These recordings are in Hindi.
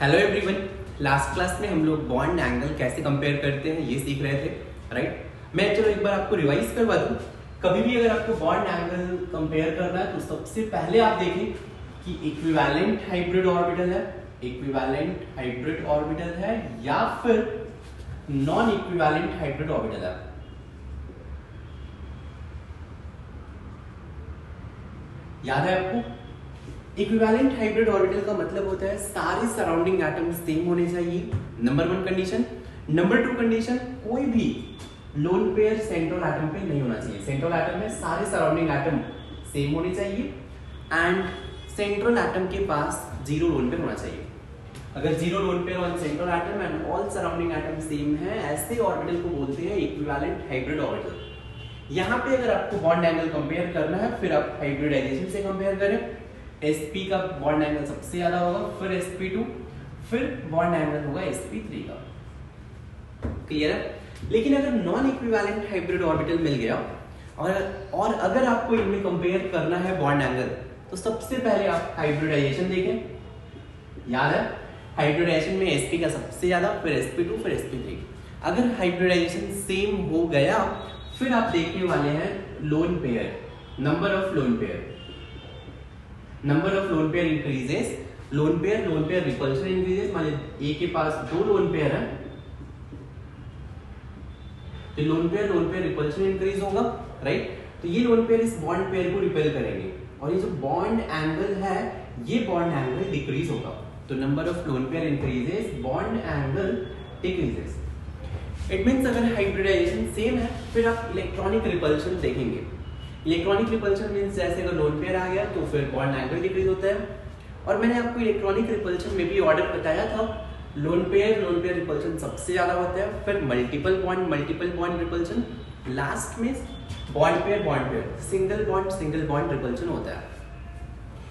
Hello everyone. लास्ट क्लास में हम लोग बॉन्ड एंगल कैसे कंपेयर करते हैं ये सीख रहे थे, राइट। मैं चलो एक बार आपको रिवाइज करवा दूं। कभी भी अगर आपको बॉन्ड एंगल कंपेयर करना है तो सबसे पहले आप देखें कि इक्विवेलेंट हाइब्रिड ऑर्बिटल है या फिर नॉन इक्विवेलेंट हाइब्रिड ऑर्बिटल है। याद है आपको? इक्विवेलेंट हाइब्रिड ऑर्बिटल का मतलब होता है सारे सराउंडिंग एटम्स सेम होने चाहिए, नंबर 1 कंडीशन। नंबर 2 कंडीशन, कोई भी लोन पेयर सेंट्रल एटम पे नहीं होना चाहिए। सेंट्रल एटम में सारे सराउंडिंग एटम सेम होने चाहिए एंड सेंट्रल एटम के पास जीरो लोन पेयर होना चाहिए। अगर zero lone pair on central atom and all surrounding atom same है, ऐसे ऑर्बिटल को बोलते हैं इक्विवेलेंट हाइब्रिड ऑर्बिटल। यहाँ पे अगर आपको बॉन्ड एंगल कंपेयर करना है, फिर आप हाइब्रिडाइजेशन से कंपेयर करें। sp का बॉन्ड एंगल सबसे ज्यादा होगा, फिर sp2, फिर बॉन्ड एंगल होगा sp3 का। क्लियर है? लेकिन अगर नॉन इक्विवेलेंट हाइब्रिड ऑर्बिटल मिल गया और अगर आपको इनमें कंपेयर करना है बॉन्ड एंगल, तो सबसे पहले आप हाइब्रिडाइजेशन देखें। याद है? हाइब्रिडाइजेशन में sp का सबसे ज्यादा, फिर sp2, फिर sp3। अगर हाइब्रिडाइजेशन सेम हो गया, फिर आप देखने वाले हैं lone pair, number of lone pair increases. Lone pair repulsion increases. मान लीजिए ए के पास 2 लोन पेयर है, तो लोन पेयर रिपल्शन इंक्रीज होगा, राइट। तो ये लोन पेयर इस बॉन्ड पेयर को रिपेल करेंगे और ये जो बॉन्ड एंगल है, ये बॉन्ड एंगल डिक्रीज होगा। तो number of lone pair increases, bond angle decreases. It means अगर हाइब्रिडाइजेशन सेम है, फिर आप इलेक्ट्रॉनिक रिपल्शन देखेंगे। इलेक्ट्रॉनिक रिपल्शन मींस जैसे अगर लोन पेयर आ गया तो फिर बॉन्ड एंगल डिक्रीज होता है। और मैंने आपको इलेक्ट्रॉनिक रिपल्शन में भी ऑर्डर बताया था, लोन पेयर रिपल्शन सबसे ज्यादा होता है, फिर मल्टीपल बॉन्ड रिपल्शन, लास्ट में bond pair single bond repulsion होता है।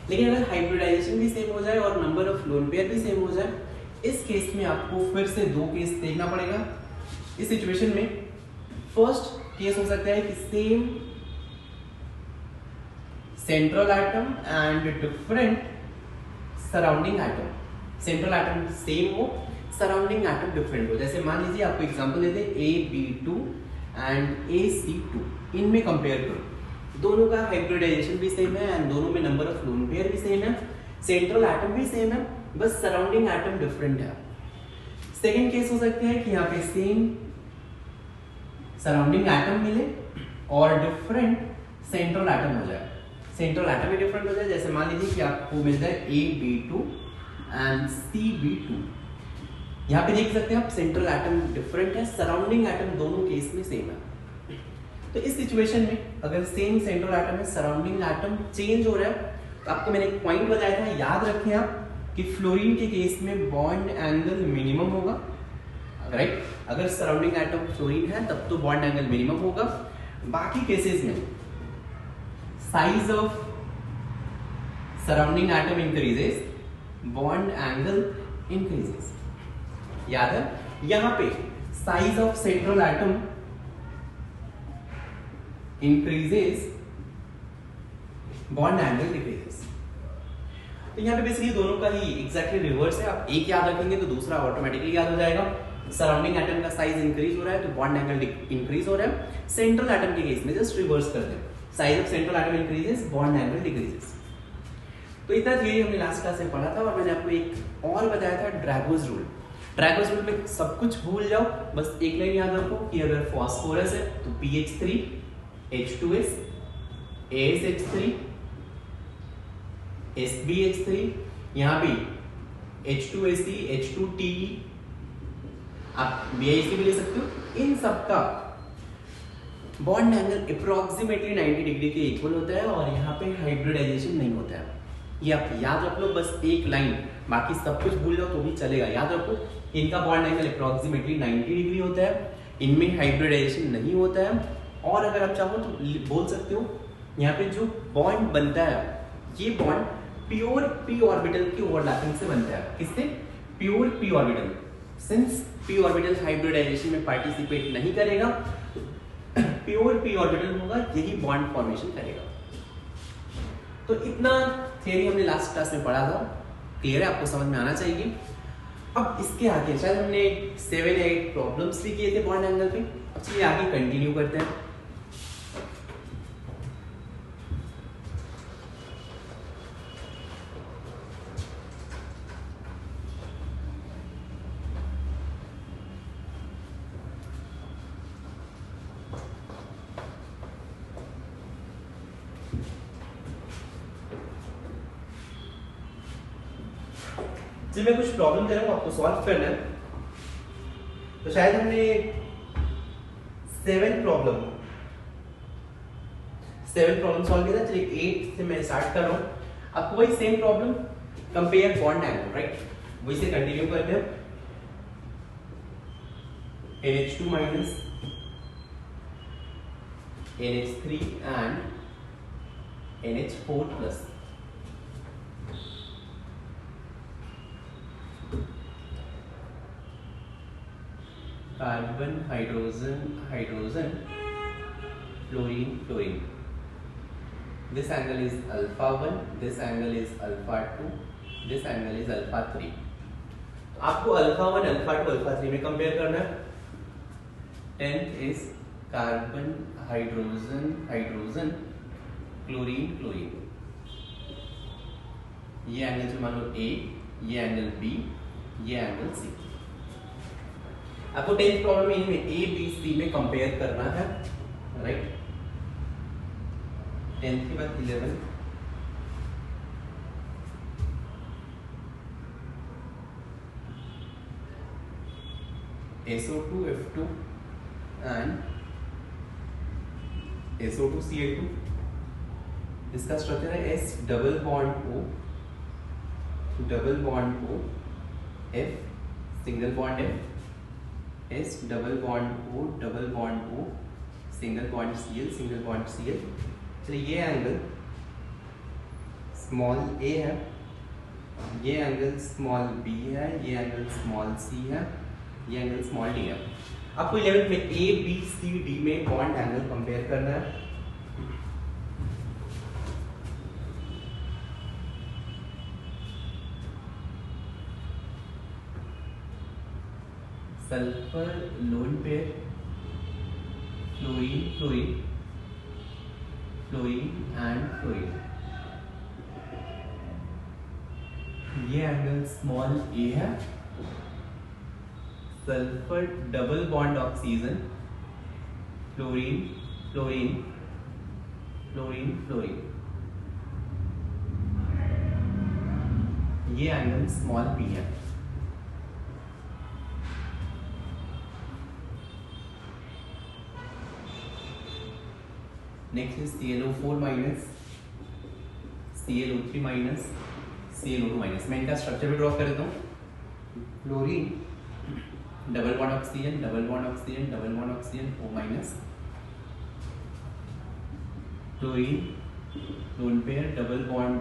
लेकिन अगर हाइब्रिडाइजेशन भी सेम हो जाए और नंबर ऑफ लोन पेयर भी सेम हो जाए, इस केस में आपको फिर से 2 केस देखना पड़ेगा। इस सिचुएशन में फर्स्ट केस हो सकता है कि same central atom and different surrounding atom. Central atom same हो, सराउंडिंग एटम डिफरेंट हो। जैसे मान लीजिए आपको एग्जांपल देते हैं AB2 एंड AC2, इनमें कंपेयर करो। दोनों का हाइब्रिडाइजेशन भी सेम है एंड दोनों में नंबर ऑफ लोन पेयर भी सेम है, सेंट्रल एटम भी सेम है, बस सराउंडिंग एटम डिफरेंट है। सेकेंड केस हो सकता है कि यहाँ पे सेम सराउंडिंग एटम मिले और डिफरेंट सेंट्रल एटम हो जाए। सेंट्रल एटम भी डिफरेंट हो जाए। जैसे मान लीजिए कि आपको मिल जाए AB2 एंड CB2। यहाँ पे देख सकते हैं आप, सेंट्रल एटम डिफरेंट है, सराउंडिंग एटम दोनों केस में सेम है। तो इस सिचुएशन में अगर सेम सेंट्रल एटम है, सराउंडिंग एटम चेंज हो रहा है, तो आपको मैंने एक पॉइंट बताया था, याद रखें आप, कि फ्लोरीन के केस में बॉन्ड एंगल मिनिमम होगा, राइट। अगर सराउंडिंग एटम फ्लोरीन है तब तो बॉन्ड एंगल मिनिमम होगा। बाकी केसेस में size of surrounding atom increases, bond angle increases. याद है? यहां पे size of central atom increases, bond angle decreases. तो यहां पे बेसिकली दोनों का ही एग्जैक्टली रिवर्स है। आप एक याद रखेंगे तो दूसरा ऑटोमेटिकली याद हो जाएगा। सराउंडिंग एटम का साइज इंक्रीज हो रहा है तो बॉन्ड एंगल इंक्रीज हो रहा है। सेंट्रल एटम के केस में जस्ट रिवर्स कर दें, size of central atom increases, bond angle decreases. तो इतना थ्योरी हमने लास्ट क्लास में पढ़ा था और मैंने आपको एक और बताया था, ड्रैगोज रूल। ड्रैगोज रूल में सब कुछ भूल जाओ, बस एक लाइन याद रखो कि अगर फास्फोरस है तो PH3 H2S ASH3 SbH3, यहाँ भी H2Ase H2Te, आप BH3 भी ले सकते हो। इन सबका बॉन्ड एंगल अप्रोक्सीमेटली 90 डिग्री के इक्वल होता है और यहाँ पे हाइब्रिडाइजेशन नहीं होता है। ये आप याद रख लो, बस एक लाइन, बाकी सब कुछ भूल जाओ तो भी चलेगा। याद रखो, इनका बॉन्ड एंगल अप्रोक्सीमेटली 90 डिग्री होता है, इनमें हाइब्रिडाइजेशन नहीं होता है। और अगर आप चाहो तो बोल सकते हो, यहाँ पे जो बॉन्ड बनता है, ये बॉन्ड प्योर p ऑर्बिटल की ओवरलैपिंग से बनता है। किससे? Pure p orbital. Since p orbital hybridization में पार्टिसिपेट नहीं करेगा, प्योर p ऑर्बिटल होगा, यही बॉन्ड फॉर्मेशन करेगा। तो इतना थियरी हमने लास्ट क्लास में पढ़ा था, क्लियर है? आपको समझ में आना चाहिए। अब इसके आगे शायद हमने 7-8 प्रॉब्लम्स भी किए थे बॉन्ड एंगल पे। अब चलिए आगे कंटिन्यू करते हैं। जी मैं कुछ प्रॉब्लम दे रहा हूँ आपको सॉल्व करना है। तो शायद हमने 7 प्रॉब्लम सॉल्व किया था। चलिए 8 से मैं स्टार्ट कर रहा हूँ। आपको वही same problem, compare bond angle, right, वही से कंटिन्यू करते हैं। NH2 minus NH3 and NH4 plus. Carbon hydrogen fluorine fluorine. This angle is alpha 1, this angle is alpha 2, this angle is alpha 3। आपको alpha 1, alpha 2, alpha 3 में कंपेयर करना है। 10th is carbon hydrogen chlorine chlorine. ये एंगल जो मान लो A, ये एंगल B, ये एंगल C। आपको 10th प्रॉब्लम में A, B, C में कंपेयर करना है, राइट। 10th के बाद 11 SO2 F2 and SO2 Cl2। इसका स्ट्रक्चर है S double bond O F single bond F, S double bond O single bond Cl। चलिए ये एंगल स्मॉल a है, ये एंगल स्मॉल b है, ये एंगल स्मॉल c है, ये एंगल स्मॉल d है। आपको 11th में a b c d में बॉन्ड एंगल कंपेयर करना है। Sulphur lone pair fluorine and fluorine. ये एंगल स्मॉल a है। Sulphur double bond oxygen fluorine. ये एंगल स्मॉल p है। Next is ClO4 minus ClO3 minus ClO2 minus. मैं इनका स्ट्रक्चर भी ड्रॉ कर देता हूँ। Fluorine double bond oxygen O minus. Fluorine lone pair double bond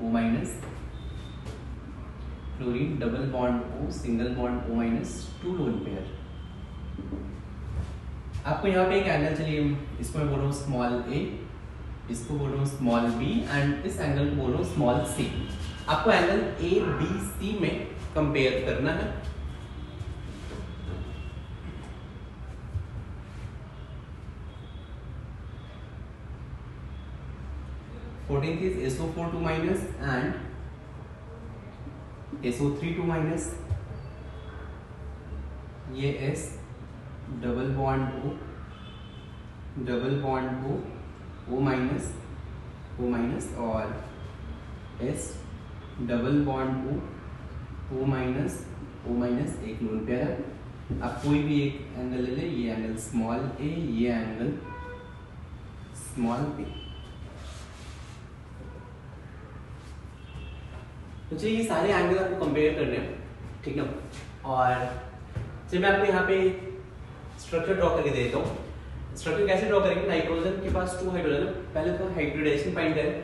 O minus. Fluorine double bond O single bond O minus, 2 lone pair. आपको यहाँ पे एक एंगल, चलिए इसको मैं बोल रहा हूँ स्मॉल a, इसको बोल रहा हूँ स्मॉल b एंड इस एंगल को बोल रहा हूँ स्मॉल c। आपको एंगल a b c में कंपेयर करना है। Fourteenth is SO4 2 minus and SO3 2 minus. ये S double bond O minus और S double bond O minus एक लोन पेयर है। आप कोई भी एक एंगल ले लें, ये एंगल स्मॉल a, ये एंगल स्मॉल b। तो चलिए ये सारे एंगल आपको कंपेयर करने हैं, ठीक ना। और चलिए मैं आपको यहाँ पे स्ट्रक्चर ड्रॉ करके दे देता हूँ। स्ट्रक्चर कैसे ड्रॉ करेंगे? नाइट्रोजन के पास 2 हाइड्रोजन है। पहले तो हाइब्रिडाइजेशन फाइंड करें।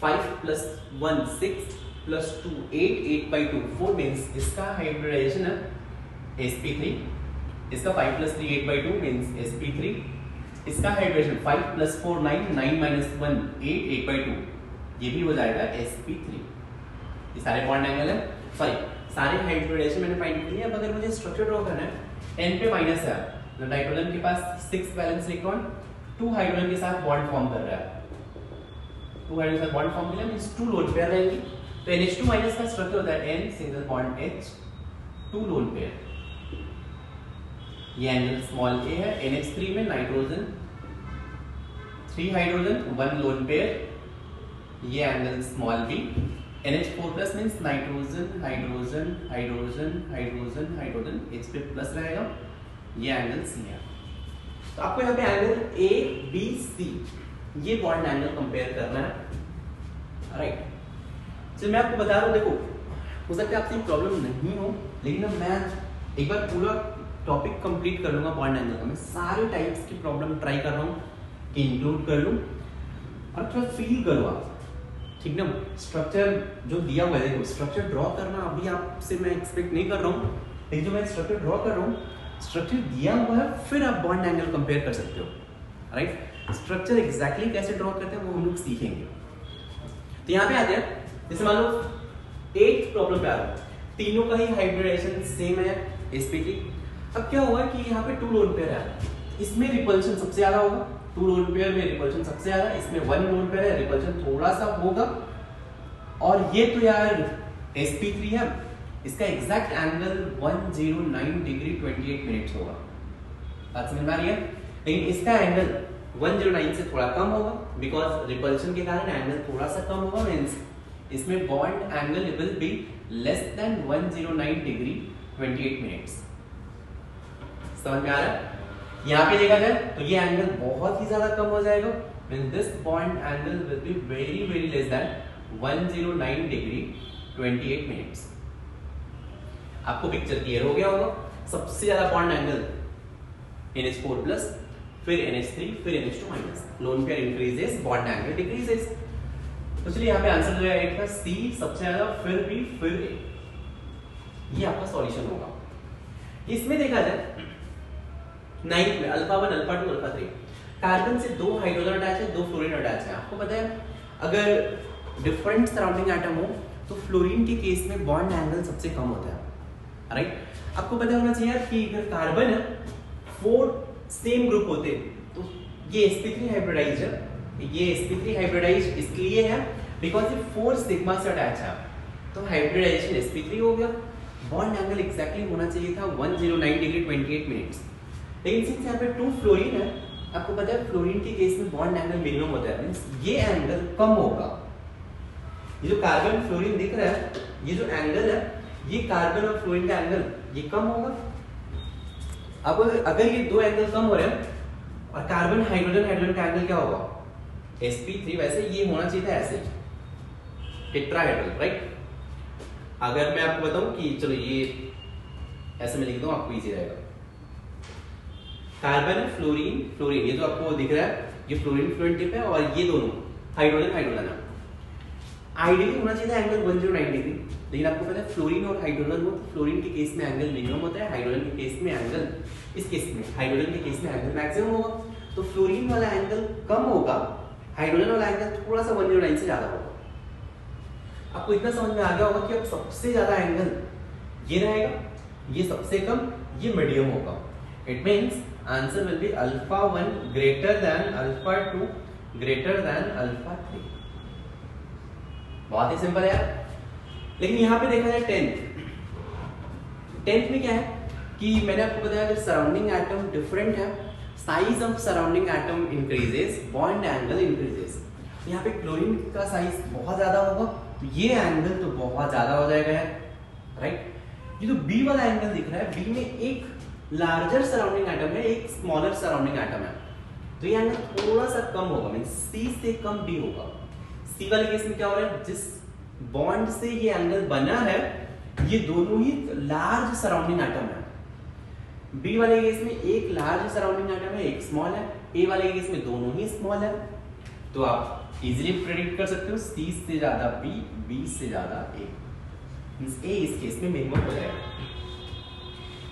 5 + 1 6 + 2 8/2 4 मींस इसका हाइब्रिडाइजेशन है sp3। इसका 5 + 3 8/2 मींस sp3। इसका हाइब्रिडेशन 5 + 4 9 9 - 1 8 8/2 ये भी हो जाएगा sp3। ये सारे बॉन्ड एंगल है। सॉरी सारे हाइब्रिडाइजेशन मैंने फाइंड कर लिया। अब अगर मुझे स्ट्रक्चर ड्रॉ करना है, n पे माइनस है, तो नाइट्रोजन के पास 6 वैलेंस इलेक्ट्रॉन 2 हाइड्रोजन के साथ बॉन्ड फॉर्म कर रहा है, 2 हाइड्रोजन के साथ बॉन्ड फॉर्म कर लिया, मींस 2 लोन पेयर रहेंगी। तो NH2 माइनस का स्ट्रक्चर होता है n single bond H 2 lone pair. ये एंगल स्मॉल a है। NH3 में नाइट्रोजन 3 हाइड्रोजन 1 लोन पेयर, ये angle small b। NH4 plus means nitrogen hydrogen hydrogen hydrogen hydrogen, H पे प्लस रहेगा, ये एंगल c है। तो आपको यहाँ पे एंगल A B C ये बॉन्ड एंगल कंपेयर करना है, राइट। चलिए मैं आपको बता रहा हूँ, देखो हो सकता है आपसे प्रॉब्लम नहीं हो, लेकिन अब मैं एक बार पूरा टॉपिक कंप्लीट कर लूंगा बॉन्ड एंगल का। मैं सारे टाइप्स की प्रॉब्लम ट्राई कर रहा हूँ कि इंक्लूड कर लूँ और थोड़ा फील करो आप, ठीक ना। स्ट्रक्चर जो दिया हुआ है, देखो स्ट्रक्चर ड्रॉ करना अभी आपसे मैं एक्सपेक्ट नहीं कर रहा हूँ, लेकिन जो मैं स्ट्रक्चर ड्रॉ कर रहा हूँ, स्ट्रक्चर दिया हुआ है, फिर आप बॉन्ड एंगल कंपेयर कर सकते हो, राइट। स्ट्रक्चर एग्जैक्टली कैसे ड्रॉ करते हैं वो हम लोग सीखेंगे। तो यहाँ पे आते हैं, जैसे मान लो 8th प्रॉब्लम पे आ रहा है, तीनों का ही हाइब्रिडाइजेशन सेम है sp3। अब क्या हुआ कि यहाँ पे 2 लोन पेयर है, इसमें रिपल्शन सबसे ज्यादा होगा, 2 लोन पेयर में रिपल्शन सबसे ज्यादा, इसमें 1 लोन पेयर है, रिपल्शन थोड़ा सा होगा। और ये तो यार sp3 है, इसका एग्जैक्ट एंगल 109 डिग्री 28 मिनट्स होगा, बात समझ में आ रही है। लेकिन इसका एंगल 109 से थोड़ा कम होगा, बिकॉज रिपल्शन के कारण एंगल थोड़ा सा कम होगा, मींस इसमें bond angle will be less than 109 degree 28 minutes. समझ में आ रहा है। यहाँ पे देखा जाए तो ये एंगल बहुत ही ज्यादा कम हो जाएगा, means this bond angle will be very very less than 109 degree 28 minutes. आपको पिक्चर क्लियर हो गया होगा। सबसे ज्यादा बॉन्ड एंगल NH4 प्लस, फिर NH3, फिर NH2 minus, lone pair increases, bond angle decreases. तो चलिए यहाँ पे आंसर जो है 8 का C सबसे ज्यादा, फिर B, फिर A, ये आपका सॉल्यूशन होगा। इसमें देखा जाए 9th में अल्फा 1, अल्फा 2, अल्फा 3, कार्बन से 2 हाइड्रोजन अटैच है, 2 फ्लोरीन अटैच है। आपको पता है अगर डिफरेंट सराउंडिंग एटम हो तो फ्लोरीन के केस में बॉन्ड एंगल सबसे कम होता है, राइट। आपको पता होना चाहिए कि अगर कार्बन है 4 सेम ग्रुप होते तो ये sp3 हाइब्रिडाइज है। ये sp3 हाइब्रिडाइज इसलिए है बिकॉज ये 4 सिग्मा से अटैच है, तो हाइब्रिडाइजेशन sp3 हो गया। बॉन्ड एंगल एग्जैक्टली होना चाहिए था 109 डिग्री 28 मिनट्स, लेकिन सिंस यहाँ पे 2 फ्लोरीन है, आपको पता है फ्लोरीन के केस में बॉन्ड एंगल मिनिमम होता है, मींस ये एंगल कम होगा। ये जो कार्बन फ्लोरीन दिख रहा है, ये जो एंगल है, ये कार्बन और फ्लोरीन का एंगल ये कम होगा। अब अगर ये 2 एंगल कम हो रहे हैं और कार्बन हाइड्रोजन हाइड्रोजन का एंगल क्या होगा sp3, वैसे ये होना चाहिए था ऐसे टेट्राहेड्रल, राइट। अगर मैं आपको बताऊं कि चलो ये ऐसे मैं लिख दूं, आपको इजी रहेगा। कार्बन फ्लोरीन फ्लोरीन, ये जो आपको दिख रहा है ये फ्लोरीन फ्लोरीन टिप है, और ये दोनों हाइड्रोजन हाइड्रोजन है। आइडियली होना चाहिए था एंगल 109 डिग्री, लेकिन आपको पता है फ्लोरीन और हाइड्रोजन हो, तो फ्लोरीन के केस में एंगल मिनिमम होता है, हाइड्रोजन के केस में एंगल, इस केस में हाइड्रोजन के केस में एंगल मैक्सिमम होगा। तो फ्लोरीन वाला एंगल कम होगा, हाइड्रोजन वाला एंगल थोड़ा सा 109 से ज्यादा होगा। आपको इतना समझ में आ गया होगा कि अब सबसे ज्यादा एंगल ये रहेगा, ये सबसे कम, ये मीडियम होगा। It means answer will be alpha 1 greater than alpha 2 greater than alpha 3। बहुत ही सिंपल है यार। लेकिन यहाँ पे देखा जाए 10th में क्या है कि मैंने आपको बताया अगर सराउंडिंग एटम डिफरेंट है, size of surrounding atom increases, bond angle increases. यहाँ पे क्लोरीन का साइज बहुत ज्यादा होगा, तो ये एंगल तो बहुत ज्यादा हो जाएगा यार, राइट। ये जो B वाला एंगल दिख रहा है, B में एक लार्जर सराउंडिंग एटम है, एक स्मॉलर सराउंडिंग एटम है, तो ये एंगल थोड़ा सा कम होगा, मींस C से कम B होगा। C वाले केस में क्या हो रहा है, जिस बॉन्ड से ये एंगल बना है ये दोनों ही लार्ज सराउंडिंग एटम है। B वाले केस में एक लार्ज सराउंडिंग एटम है, एक स्मॉल है। A वाले केस में दोनों ही स्मॉल है, तो आप इजीली प्रेडिक्ट कर सकते हो C से ज्यादा B, B से ज्यादा A, मींस A इस केस में मिनिमम हो जाएगा।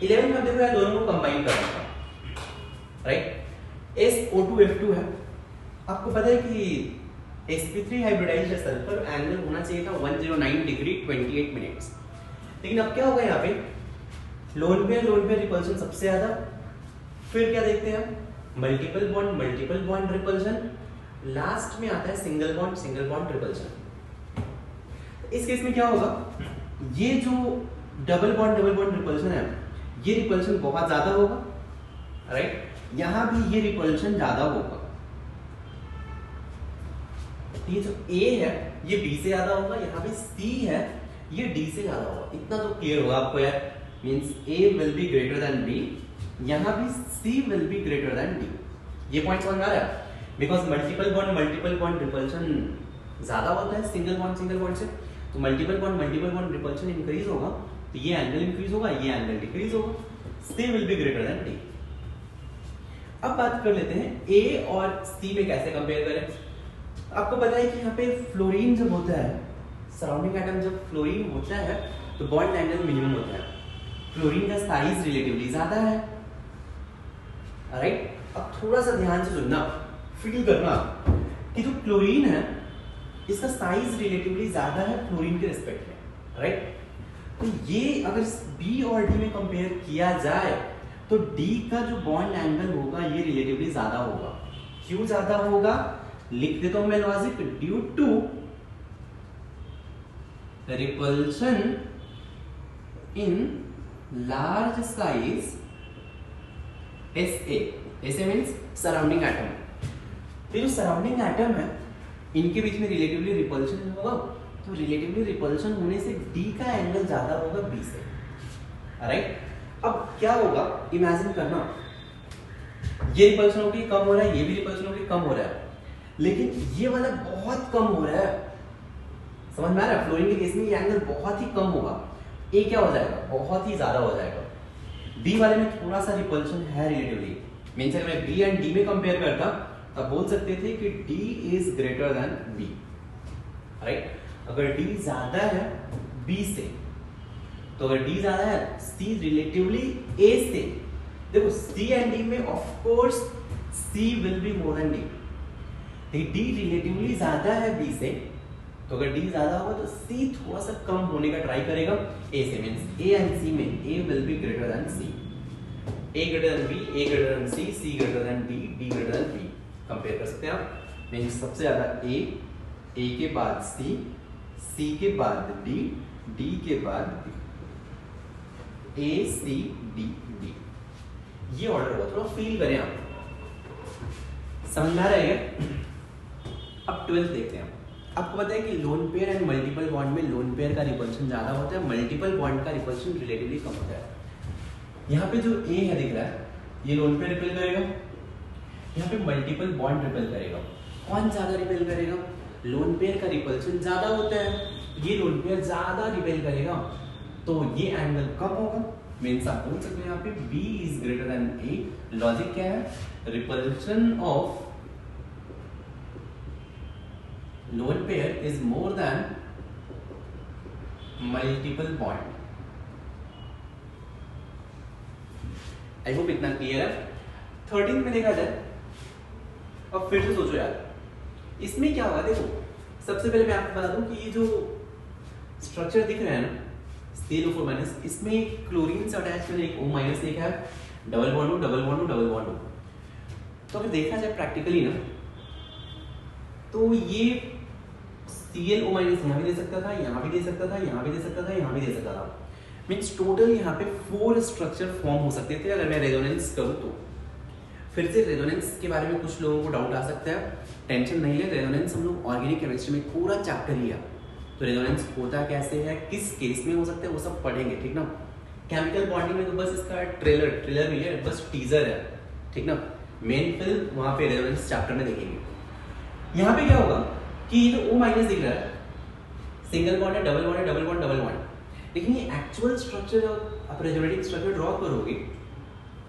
11 में देखो यार दोनों को कंबाइन करना था, राइट। SO2F2 है, आपको पता है कि sp3 हाइब्रिडाइज्ड सल्फर एंगल होना चाहिए था 109 डिग्री 28 मिनट्स, लेकिन अब क्या होगा यहाँ पे, लोन पेयर रिपल्शन सबसे ज्यादा, फिर क्या देखते हैं हम, मल्टीपल बॉन्ड रिपल्शन, लास्ट में आता है सिंगल बॉन्ड रिपल्शन। इस केस में क्या होगा, ये जो डबल बॉन्ड रिपल्शन है, ये रिपल्शन बहुत ज्यादा होगा, राइट, यहां भी ये रिपल्शन ज्यादा होगा। ये जो A है ये B से ज्यादा होगा, यहाँ पे C है ये D से ज्यादा होगा। इतना तो क्लियर होगा आपको यार, means A will be greater then B, यहाँ भी C will be greater then D। ये पॉइंट समझ आ रहा है, बिकॉज मल्टीपल बॉन्ड रिपल्शन ज्यादा होता है सिंगल बॉन्ड से, तो मल्टीपल बॉन्ड रिपल्शन इंक्रीज होगा तो ये एंगल इंक्रीज होगा, ये एंगल डिक्रीज होगा, C will be greater then D। अब बात कर लेते हैं A और C में कैसे कंपेयर करें। आपको पता है कि यहाँ पे फ्लोरीन जब होता है, सराउंडिंग एटम जब फ्लोरीन होता है तो बॉन्ड एंगल मिनिमम होता है, फ्लोरीन का साइज रिलेटिवली ज्यादा है, राइट। अब थोड़ा सा ध्यान से सुनना, फील करना कि जो क्लोरीन है इसका साइज रिलेटिवली ज्यादा है फ्लोरीन के रिस्पेक्ट में, राइट। तो ये अगर B और D में कंपेयर किया जाए तो D का जो बॉन्ड एंगल होगा ये रिलेटिवली ज्यादा होगा। क्यों ज्यादा होगा, लिख देता हूं मैं logic, due to repulsion in large size SA means surrounding atom. ये जो सराउंडिंग एटम है इनके बीच में रिलेटिवली रिपल्शन होगा, तो रिलेटिवली रिपल्शन होने से D का एंगल ज्यादा होगा B से, राइट। अब क्या होगा, इमेजिन करना, ये रिपल्शन होगी कम हो रहा है, ये भी रिपल्शन होगी कम हो रहा है, लेकिन ये वाला बहुत कम हो रहा है, समझ में आ रहा है। फ्लोरीन के केस में ये एंगल बहुत ही कम होगा, ए क्या हो जाएगा, बहुत ही ज्यादा हो जाएगा। बी वाले में थोड़ा सा रिपल्शन है रिलेटिवली, मींस अगर मैं बी एंड डी में कंपेयर करता तब बोल सकते थे कि D is greater than B, right. अगर डी ज्यादा है बी से, तो अगर डी ज्यादा है सी रिलेटिवली ए से, देखो सी एंड डी में of course C will be more than D, D relatively ज्यादा है बी से, तो अगर डी ज्यादा होगा तो सी थोड़ा सा कम होने का ट्राई करेगा ए से, मींस ए एंड सी में A will be greater than C, A greater than B, A greater than C greater than D, D greater than B. Compare कर सकते हैं आप, मींस सबसे ज्यादा ए के बाद सी के बाद डी, डी के बाद बी, ए सी डी डी, ये ऑर्डर होगा। थोड़ा फील करें आप, समझ में आ रहा है। अब 12th देखते हैं। आपको पता है कि loan pair and multiple bond में लोन पेयर का रिपल्शन ज्यादा होता है, मल्टीपल बॉन्ड का रिपल्शन रिलेटिवली कम होता है। यहाँ पे जो ए है दिख रहा है ये लोन पेयर रिपेल करेगा, यहाँ पे मल्टीपल बॉन्ड रिपेल करेगा। कौन ज्यादा रिपेल करेगा, लोन पेयर का रिपल्शन ज्यादा होता है, ये लोन पेयर ज्यादा रिपेल करेगा, तो ये एंगल कम होगा, मींस आप बोल सकते हैं यहाँ पे B is greater then A। Logic क्या है, repulsion of lone pair is more than multiple bond. I hope इतना क्लियर है। 13 में देखा जाए, अब फिर से सोचो यार इसमें क्या हुआ। देखो सबसे पहले मैं आपको बता दूं कि ये जो स्ट्रक्चर दिख रहा है ना ClO4-, इसमें क्लोरीन से अटैच मैंने एक O- लिखा है, डबल बॉन्ड हो डबल बॉन्ड हो डबल बॉन्ड हो। तो अगर देखा जाए प्रैक्टिकली ना, तो ये ClO- यहाँ भी दे सकता था, यहाँ भी दे सकता था, यहाँ भी दे सकता था, यहाँ भी दे सकता था, मीन्स टोटल यहाँ पे 4 स्ट्रक्चर फॉर्म हो सकते थे अगर मैं रेजोनेंस करूँ तो। फिर से रेजोनेंस के बारे में कुछ लोगों को डाउट आ सकता है, टेंशन नहीं ले, रेजोनेंस हम लोग ऑर्गेनिक केमिस्ट्री में पूरा चैप्टर लिया, तो रेजोनेंस होता कैसे है, किस केस में हो सकता है, वो सब पढ़ेंगे, ठीक ना। केमिकल बॉन्डिंग में तो बस इसका ट्रेलर नहीं है, बस टीजर है, ठीक ना। मेन फिल्म वहां पे रेजोनेंस चैप्टर में देखेंगे। यहाँ पे क्या होगा कि ये जो O- दिख रहा है, सिंगल बॉन्ड है, डबल बॉन्ड है, डबल बॉन्ड डबल बॉन्ड, लेकिन ये एक्चुअल स्ट्रक्चर आप रेजोनेटिंग स्ट्रक्चर ड्रॉ करोगे,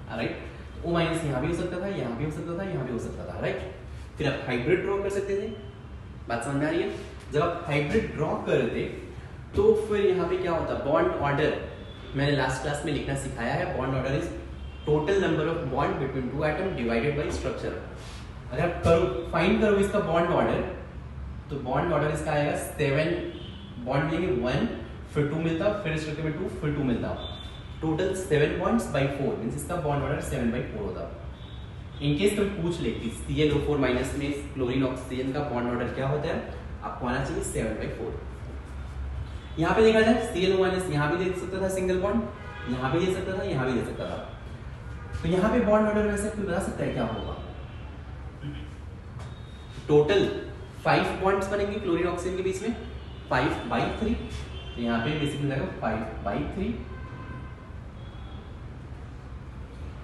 राइट, O- यहाँ भी हो सकता था, यहाँ भी हो सकता था, यहाँ भी हो सकता था, राइट। फिर आप हाइब्रिड ड्रॉ कर सकते थे, बात समझ में आ रही है। जब आप हाइब्रिड ड्रॉ करते तो फिर यहाँ पे क्या होता, बॉन्ड ऑर्डर मैंने लास्ट क्लास में लिखना सिखाया है, bond order is total number of bond between 2 atom divided by structure. अगर आप फाइंड करो इसका बॉन्ड ऑर्डर, तो बॉन्ड ऑर्डर इसका आएगा 7 बॉन्ड लेंगे 1 फिर 2 मिलता, फिर इस स्ट्रक्चर में 2, फिर 2 मिलता, टोटल 7 पॉइंट्स बाई 4 मींस इसका बॉन्ड ऑर्डर 7/4 होता। इनकेस कोई पूछ ले कि ClO4 माइनस में क्लोरीन ऑक्सीजन का बॉन्ड ऑर्डर क्या होता है, आपको आना चाहिए 7/4। यहाँ पे देखा जाए ClO माइनस यहाँ भी दे सकता था सिंगल बॉन्ड, यहाँ भी दे सकता था, यहाँ भी दे सकता था, तो यहाँ पे बॉन्ड ऑर्डर में से कोई बता सकता है क्या होगा? टोटल 5 बॉन्ड्स बनेंगे क्लोरीन ऑक्सीजन के बीच में 5/3, तो यहाँ पे बेसिकली जाएगा 5/3।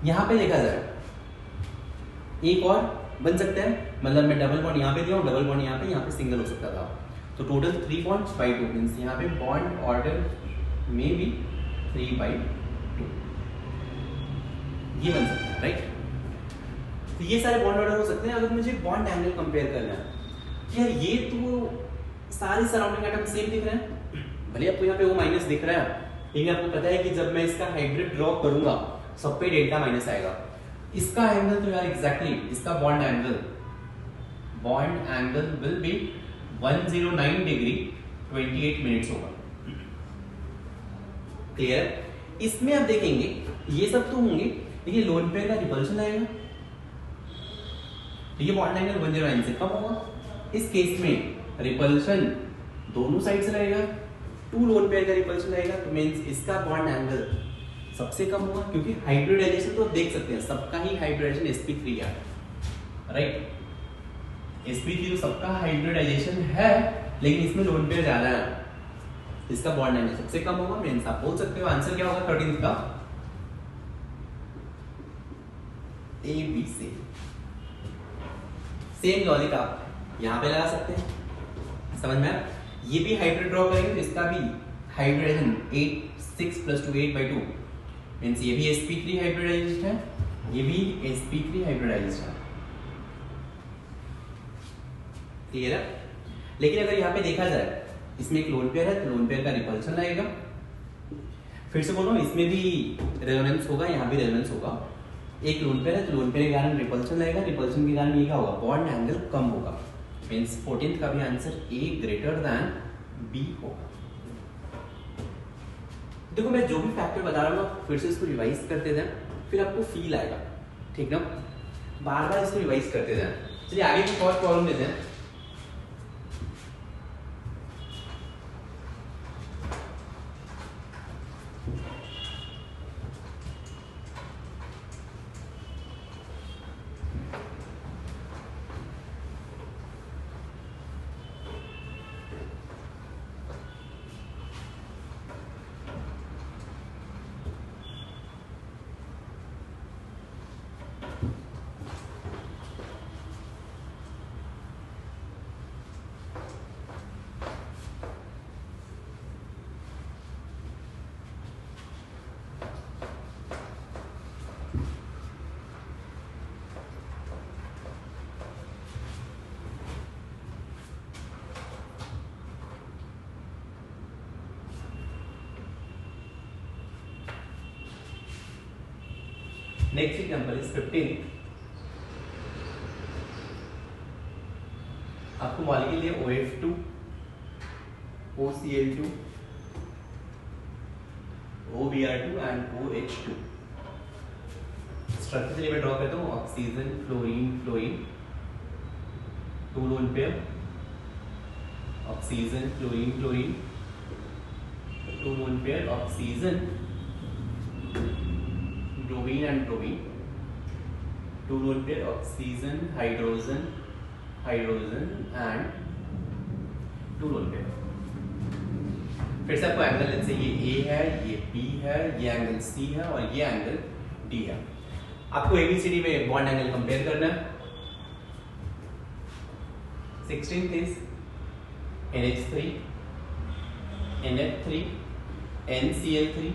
यहाँ पे देखा जाए एक और बन सकता है, मतलब मैं डबल बॉन्ड यहाँ पे दिया हूँ, डबल बॉन्ड यहाँ पे सिंगल हो सकता था, तो टोटल 3 बॉन्ड्स बाई 2 मींस यहाँ पे बॉन्ड ऑर्डर में भी 3/2 ये बन सकता है, राइट। तो ये सारे बॉन्ड ऑर्डर हो सकते हैं। अगर मुझे बॉन्ड एंगल कंपेयर करना है, यार ये तो सारे सराउंडिंग एटम सेम दिख रहे हैं, भले आपको यहाँ पे O माइनस दिख रहा है, लेकिन आपको पता है कि जब मैं इसका हाइब्रिड ड्रॉ करूंगा सब पे डेल्टा माइनस आएगा। इसका एंगल तो यार एग्जैक्टली इसका bond angle will be 109 degree 28 minutes होगा। क्लियर? इसमें आप देखेंगे ये सब तो होंगे, लेकिन लोन पेयर का रिपल्शन आएगा, तो ये बॉन्ड एंगल 109 से कम होगा। इस केस में रिपल्शन दोनों साइड से रहेगा, 2 लोन पेयर का रिपल्शन रहेगा, तो मींस इसका बॉन्ड एंगल सबसे कम होगा, क्योंकि हाइब्रिडाइजेशन तो देख सकते हैं सबका ही हाइब्रिडाइजेशन sp3 है, राइट। sp3 तो सबका हाइब्रिडाइजेशन है, लेकिन इसमें लोन पेयर ज्यादा है, इसका बॉन्ड एंगल सबसे कम होगा। मींस आप बोल सकते हो आंसर क्या होगा 13 का, ABC। सेम लॉजिक आप यहां पे लगा सकते हैं, समझ में आया? ये भी हाइब्रिड ड्रॉ करेंगे तो इसका भी हाइब्रिडाइजेशन 6 + 2 8/2 मींस ये भी sp3 हाइब्रिडाइज्ड है, ये भी sp3 हाइब्रिडाइज्ड है। क्लियर है? लेकिन अगर यहाँ पे देखा जाए इसमें एक लोन पेयर है, तो लोन पेयर का रिपल्शन आएगा। फिर से बोलो, इसमें भी रेजोनेंस होगा, यहाँ भी रेजोनेंस होगा। एक लोन पेयर है, तो लोन पेयर के कारण रिपल्शन आएगा, रिपल्शन के कारण ये क्या होगा? बॉन्ड एंगल कम होगा। मींस 14th का भी आंसर A > B होगा। देखो मैं जो भी फैक्टर बता रहा हूँ फिर से इसको रिवाइज करते जाएं, फिर आपको फील आएगा, ठीक ना? बार बार इसको रिवाइज करते जाएं। चलिए आगे की फर्स्ट प्रॉब्लम लेते हैं। Next example is 15। आपको मॉलिक्यूल दिया OF2, OCl2, OBr2 and OH2। Structure चलिए मैं ड्रॉ करता हूँ। Oxygen, fluorine, fluorine, 2 lone pair, oxygen, fluorine, fluorine, 2 lone pair, oxygen, bromine and bromine, 2 lone pair, oxygen, hydrogen, hydrogen and 2 lone pair। फिर से आपको एंगल लेते हैं, ये A है, ये B है, ये एंगल C है और ये एंगल D है। आपको ABCD में बॉन्ड एंगल कंपेयर करना है। 16th is NH3, NF3, NCl3,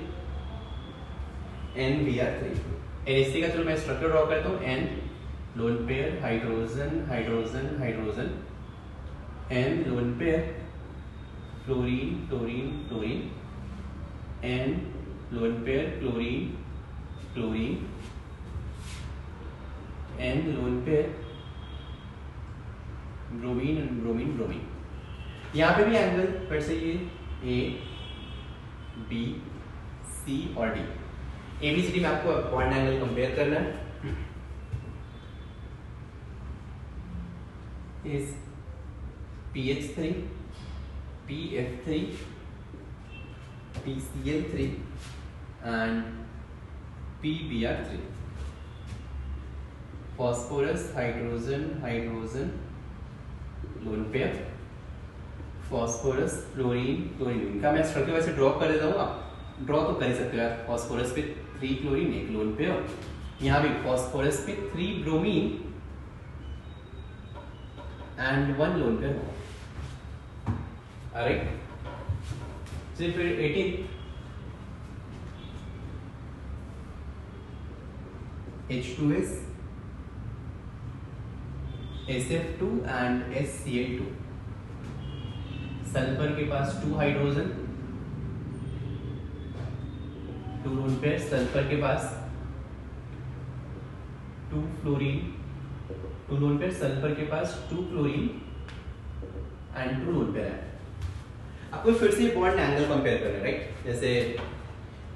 NBr3। NH3 का चलो मैं स्ट्रक्चर ड्रॉ करता हूँ। N lone pair, hydrogen, hydrogen, hydrogen, N lone pair, fluorine, fluorine, fluorine, N lone pair, chlorine, chlorine, N lone pair, bromine, bromine, bromine. यहाँ पे भी एंगल फिर से ये A बी, सी और डी। ABCD में आपको बॉन्ड एंगल कंपेयर करना है। इस PH3, PF3, PCl3 and PBr3। Phosphorus, hydrogen, hydrogen lone pair, phosphorus, fluorine, chlorine. इनका मैं स्ट्रक्चर वैसे ड्रॉ कर देता हूँ, आप ड्रॉ तो कर ही सकते हो यार। फॉस्फोरस पे 3 क्लोरीन, 1 लोन पेयर। यहाँ भी फॉस्फोरस पे 3 ब्रोमीन एंड 1 लोन पेयर होगा। ऑलराइट, चलिए फिर 18 H2S, SF2 and SCl2। Sulphur के पास 2 हाइड्रोजन, 2 लोन पेयर। सल्फर के पास 2 फ्लोरीन, 2 लोन पेयर। सल्फर के पास 2 क्लोरीन एंड 2 लोन पेयर है। आपको फिर से बॉन्ड एंगल कंपेयर करना है, राइट? जैसे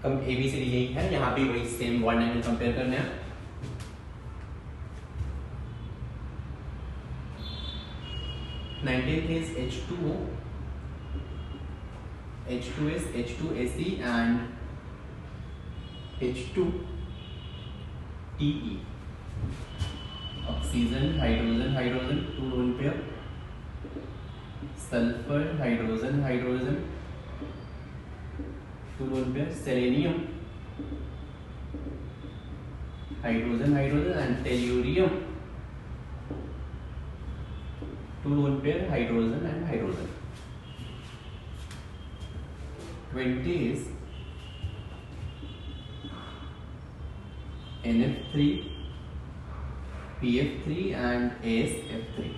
कम ABCD यही है, यहाँ भी वही सेम बॉन्ड एंगल कंपेयर करना है। Nineteenth is H2O, H2S, H2Se and H2TE। Oxygen, hydrogen, hydrogen 2 lone pair. Sulphur, hydrogen, hydrogen 2 lone pair. Selenium, hydrogen, hydrogen and tellurium 2 lone pair, hydrogen and hydrogen. 20 is NF3, PF3 and ASF3।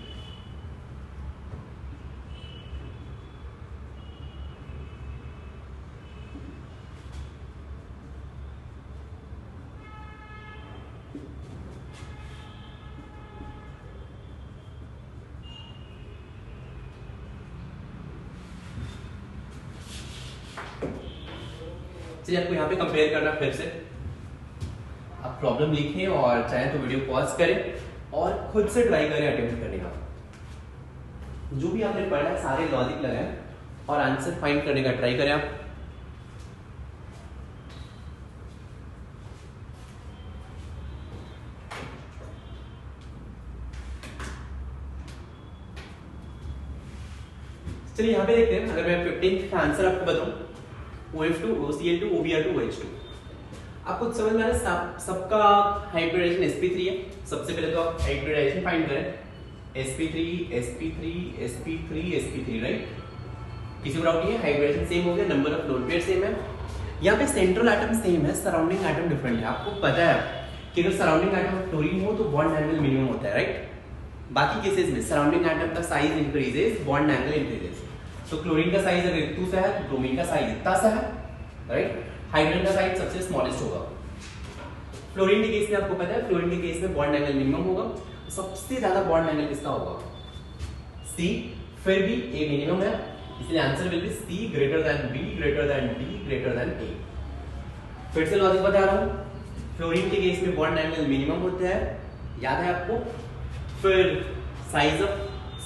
चलिए आपको यहाँ पे कंपेयर करना फिर से। आप प्रॉब्लम लिखें और चाहे तो वीडियो पॉज करें और खुद से ट्राई करें अटेम्प्ट करने का। जो भी आपने पढ़ा है सारे लॉजिक लगाएं और आंसर फाइंड करने का ट्राई करें आप। चलिए यहाँ पे देखते हैं। अगर मैं 15th का आंसर आपको बताऊं, OF2, OCl2, OBr2, OH2। आपको समझ में आ रहा है सबका हाइब्रिडाइजेशन sp3 है। सबसे पहले तो आप हाइब्रिडाइजेशन फाइंड करें। sp3, sp3, sp3, sp3, right? किसी को डाउट नहीं है? हाइब्रिडाइजेशन सेम हो गया, number of lone pair same है। यहाँ पे सेंट्रल एटम सेम है, सराउंडिंग एटम डिफरेंट है। आपको पता है कि अगर सराउंडिंग एटम क्लोरीन हो तो बॉन्ड एंगल मिनिमम होता है, राइट? बाकी केसेस में सराउंडिंग एटम का size increases, bond angle increases. तो क्लोरीन का साइज अगर इतना सा है तो ब्रोमीन का साइज इतना सा है, राइट? हाइड्रोजन का साइज सबसे स्मॉलेस्ट होगा। फ्लोरीन के केस में आपको पता है, फ्लोरीन के केस में बॉन्ड एंगल मिनिमम होगा। सबसे ज्यादा बॉन्ड एंगल किसका होगा? C। फिर भी A मिनिमम है, इसलिए answer will be C greater than B greater than D greater than A। फिर से लॉजिक बता रहा हूं। फ्लोरीन के केस में बॉन्ड एंगल मिनिमम होता है, याद है आपको? फिर size of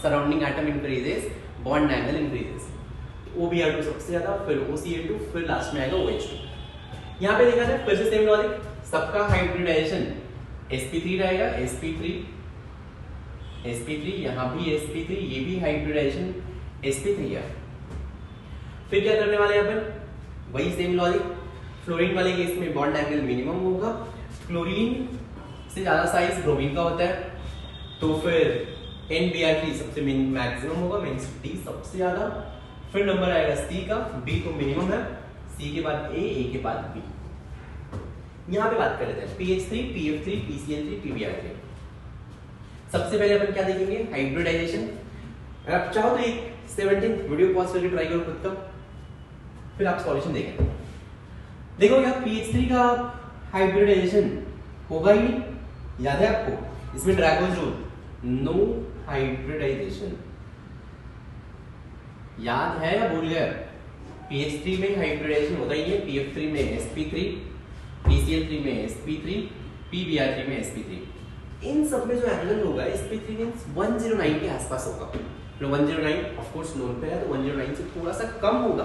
surrounding atom increases, bond angle increases. OBr2 सबसे ज्यादा, फिर OCl2, फिर लास्ट में आएगा OH2। यहाँ पे देखा जाए फिर से सेम लॉजिक, सबका हाइब्रिडाइजेशन sp3 रहेगा, sp3, sp3, यहाँ भी sp3, ये भी हाइब्रिडाइजेशन sp3 है। फिर क्या करने वाले हैं अपन? वही सेम लॉजिक। फ्लोरीन वाले केस में बॉन्ड एंगल मिनिमम होगा, क्लोरीन से ज्यादा साइज ब्रोमीन का होता है, तो फिर NBr3 सबसे मैक्सिमम होगा, मींस D सबसे ज्यादा। फिर नंबर आएगा C का, B तो मिनिमम है, C के बाद A के बाद B। यहाँ पे बात कर लेते हैं PH3, PF3, PCl3, PBr3। सबसे पहले अपन क्या देखेंगे? हाइब्रिडाइजेशन। अगर आप चाहो तो एक 17 वीडियो पॉज करके ट्राई करो खुद का, फिर आप सॉल्यूशन देखें। देखो यार PH3 का हाइब्रिडाइजेशन होगा ही नहीं, याद है आपको? इसमें ड्रैगोज रूल, नो हाइब्रिडाइजेशन, याद है या भूल गए? PH3 में हाइब्रिडाइजेशन होता ही है, PF3 में sp3, PCl3 में sp3, PBr3 में sp3। इन सब में जो एंगल होगा sp3 मींस 109 के आसपास होगा। 109 ऑफ कोर्स लोन पे है तो 109 से थोड़ा सा कम होगा,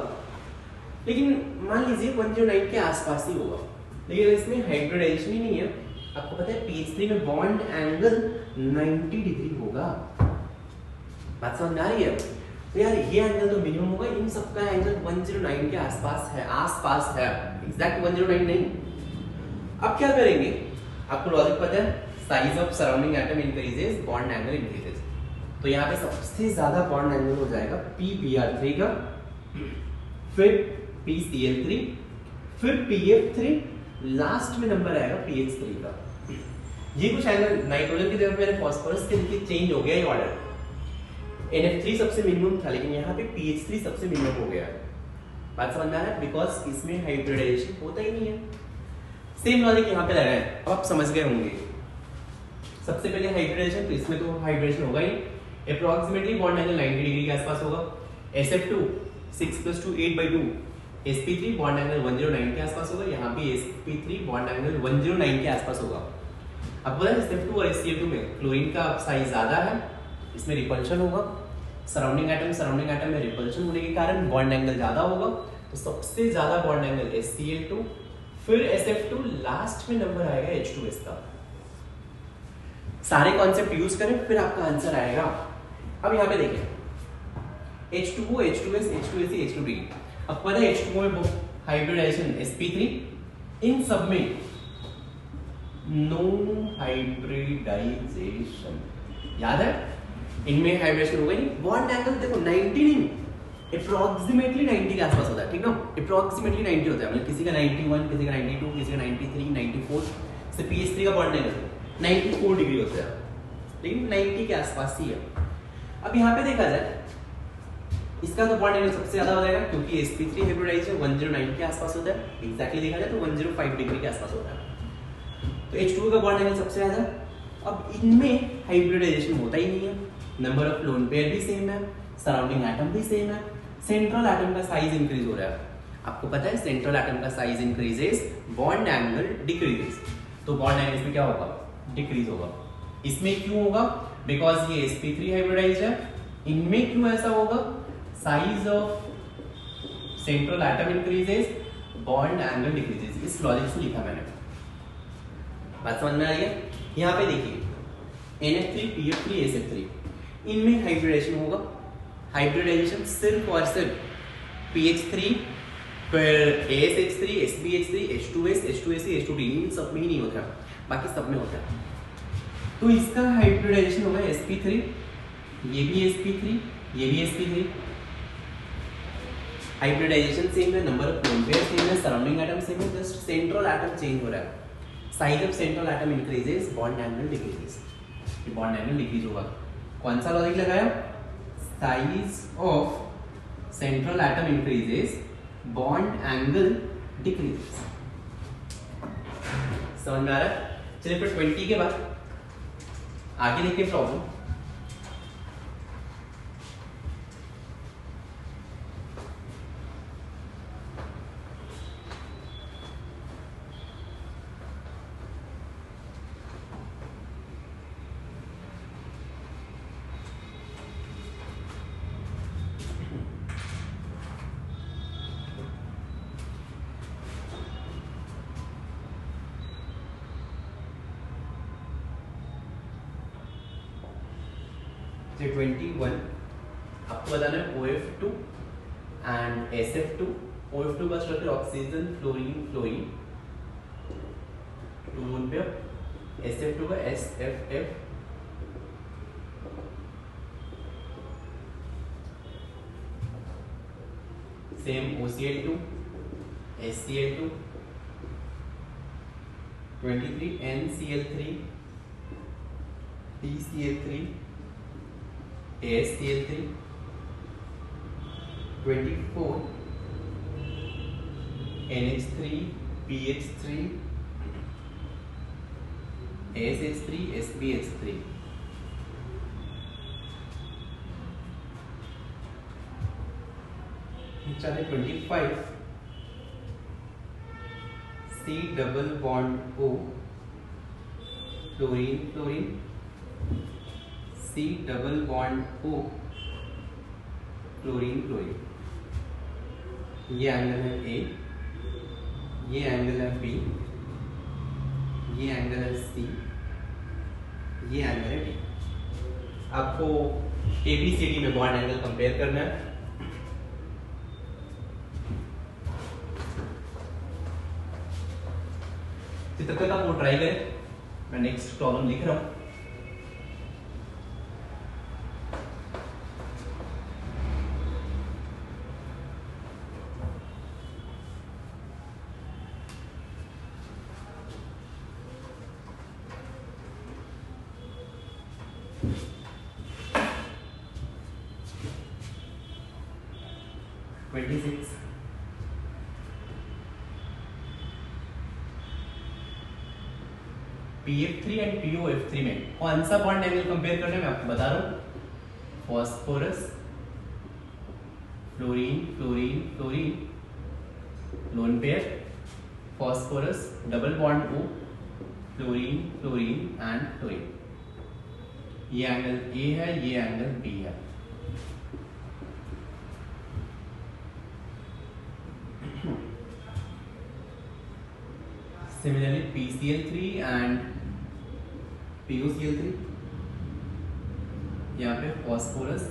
लेकिन मान लीजिए 109 के आसपास ही होगा। लेकिन इसमें हाइब्रिडाइजेशन ही नहीं है। आपको पता है PH3 में बॉन्ड एंगल 90 डिग्री होगा। बात समझ में आ रही है? तो यार ये एंगल तो मिनिमम होगा, इन सबका एंगल 109 के आसपास है, एग्जैक्ट 109 नहीं। अब क्या करेंगे, आपको लॉजिक पता है, size of surrounding atom increases, bond angle increases. तो यहाँ पे सबसे ज्यादा बॉन्ड एंगल हो जाएगा PBr3 का, फिर PCl3, फिर PF3, लास्ट में नंबर आएगा PH3 का। ये कुछ एंगल नाइट्रोजन की तरफ मैंने फास्फोरस के लिए चेंज हो गया ये ऑर्डर। NF3 सबसे मिनिमम था, लेकिन यहाँ पे PH3 सबसे मिनिमम हो गया है। बात समझ में आ रहा है? बिकॉज इसमें हाइब्रिडाइजेशन होता ही नहीं है। सेम लॉजिक यहाँ पे लगा है, अब आप समझ गए होंगे। सबसे पहले हाइब्रिडाइजेशन, तो इसमें तो हाइब्रिडेशन होगा ही। अप्रॉक्सीमेटली बॉन्ड एंगल 90 डिग्री के आसपास होगा। SF2 6 + 2 8/2, sp3 बॉन्ड एंगल 109 के आसपास होगा। यहाँ भी sp3 बॉन्ड एंगल 109 के आसपास होगा। अब बोला SF2 और HCl2 में क्लोरीन का साइज ज्यादा है, इसमें रिपल्शन होगा। सराउंडिंग एटम में रिपल्शन होने के कारण बॉन्ड एंगल ज्यादा होगा, तो सबसे ज्यादा बॉन्ड एंगल HCl2, फिर SF2, लास्ट में नंबर आएगा H2S का। सारे कॉन्सेप्ट यूज करें फिर आपका आंसर आएगा। अब यहाँ पे देखिए H2O, H2S, H2AC, H2B। अब पता है H2O में हाइब्रिडाइजेशन sp3, इन सब में नो हाइब्रिडाइजेशन। याद है? इनमें हाइब्रिडेशन होगा नहीं। बॉन्ड एंगल देखो 90 नहीं, अप्रॉक्सीमेटली 90 के आसपास होता है, ठीक ना? अप्रॉक्सीमेटली 90 होता है, मतलब किसी का 91, किसी का 92, किसी का 93, 94 से PH3 का बॉन्ड एंगल 94 डिग्री होता है, लेकिन 90 के आसपास ही है। अब यहाँ पे देखा जाए, इसका तो बॉन्ड एंगल सबसे ज्यादा हो जाएगा क्योंकि sp3 हाइब्रिडाइजेशन 109 के आसपास होता है। एग्जैक्टली देखा जाए तो 105 डिग्री के आसपास होता है। तो H2O का बॉन्ड एंगल सबसे ज्यादा। अब इनमें हाइब्रिडाइजेशन होता ही नहीं है, नंबर ऑफ लोन पेयर भी सेम है, सराउंडिंग एटम भी सेम है, सेंट्रल एटम का साइज इंक्रीज हो रहा है। आपको पता है सेंट्रल एटम का size increases, bond angle decreases. तो बॉन्ड एंगल इसमें क्या होगा? डिक्रीज होगा। इसमें क्यों होगा? बिकॉज ये sp3 हाइब्रिडाइज्ड है। इनमें क्यों ऐसा होगा? Size of central atom increases, bond angle decreases. इस लॉजिक से लिखा मैंने। बात समझ में आ रही है? यहाँ पे देखिए NF3, PF3, SF3, इनमें हाइब्रिडेशन होगा। हाइब्रिडाइजेशन सिर्फ और सिर्फ PH3, फिर ASH3, SBH3, H2S, H2AC, H2D, इन सब में ही नहीं होता, बाकी सब में होता है। तो इसका हाइब्रिडाइजेशन होगा sp3, ये भी sp3, ये भी sp3। हाइब्रिडाइजेशन सेम है, number of lone pair same है, सराउंडिंग एटम सेम है, जस्ट सेंट्रल एटम चेंज हो रहा है। Size of central atom increases, bond angle decreases. ये बॉन्ड एंगल डिक्रीज होगा। कौन सा लॉजिक लगाया? Size of central atom increases, bond angle decreases. समझ में आ रहा है? चलिए फिर 20 के बाद आगे देखिए प्रॉब्लम। से 21 आपको बताना है OF2 एंड SF2। OF2 का structure oxygen, fluorine, fluorine, two lone pair. SF2 का SFF, same OCl2, HCl2, 23 NCl3, TCl3, ASCl3, 24 NH3, PH3, ASH3, SPH3। चले 25 C double bond O fluorine fluorine C double bond O fluorine fluorine. ये एंगल है A, ये एंगल है B, ये एंगल है C, ये एंगल है D। आपको ABCD में बॉन्ड एंगल कंपेयर करना है। तब तक आप वो ट्राई करें, मैं नेक्स्ट प्रॉब्लम लिख रहा हूं। PF3 एंड POF3 में कौन सा बॉन्ड एंगल कंपेयर करना है मैं आपको बता रहा हूं। Phosphorus fluorine fluorine fluorine lone pair, phosphorus double bond O fluorine fluorine and fluorine. ये एंगल A है, ये एंगल B है। Similarly, PCl3 and POCl3, यहाँ पे phosphorus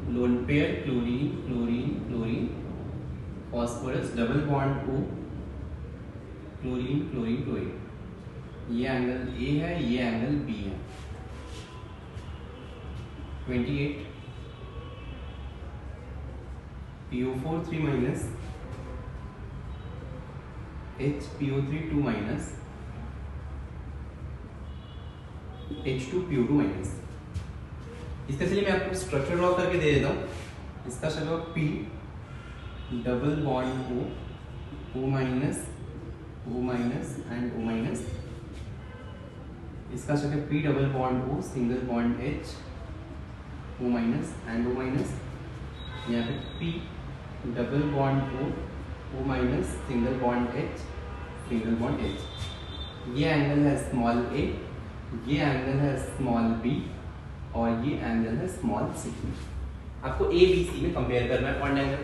lone pair chlorine chlorine chlorine, phosphorus double bond O chlorine chlorine chlorine. ये एंगल A है, ये एंगल B है। 28 PO4 3 minus HPO3 2 minus H2PO2 minus. इसका चलिए मैं आपको स्ट्रक्चर ड्रॉ करके दे देता हूँ। इसका चलो P double bond O minus and O minus. इसका चलो P double bond O single bond H O minus and O minus. यहाँ पे P double bond O minus single bond H single bond H। ये एंगल है स्मॉल a, ये एंगल है स्मॉल b और ये एंगल है स्मॉल c। आपको A B C में कंपेयर करना है बॉन्ड एंगल।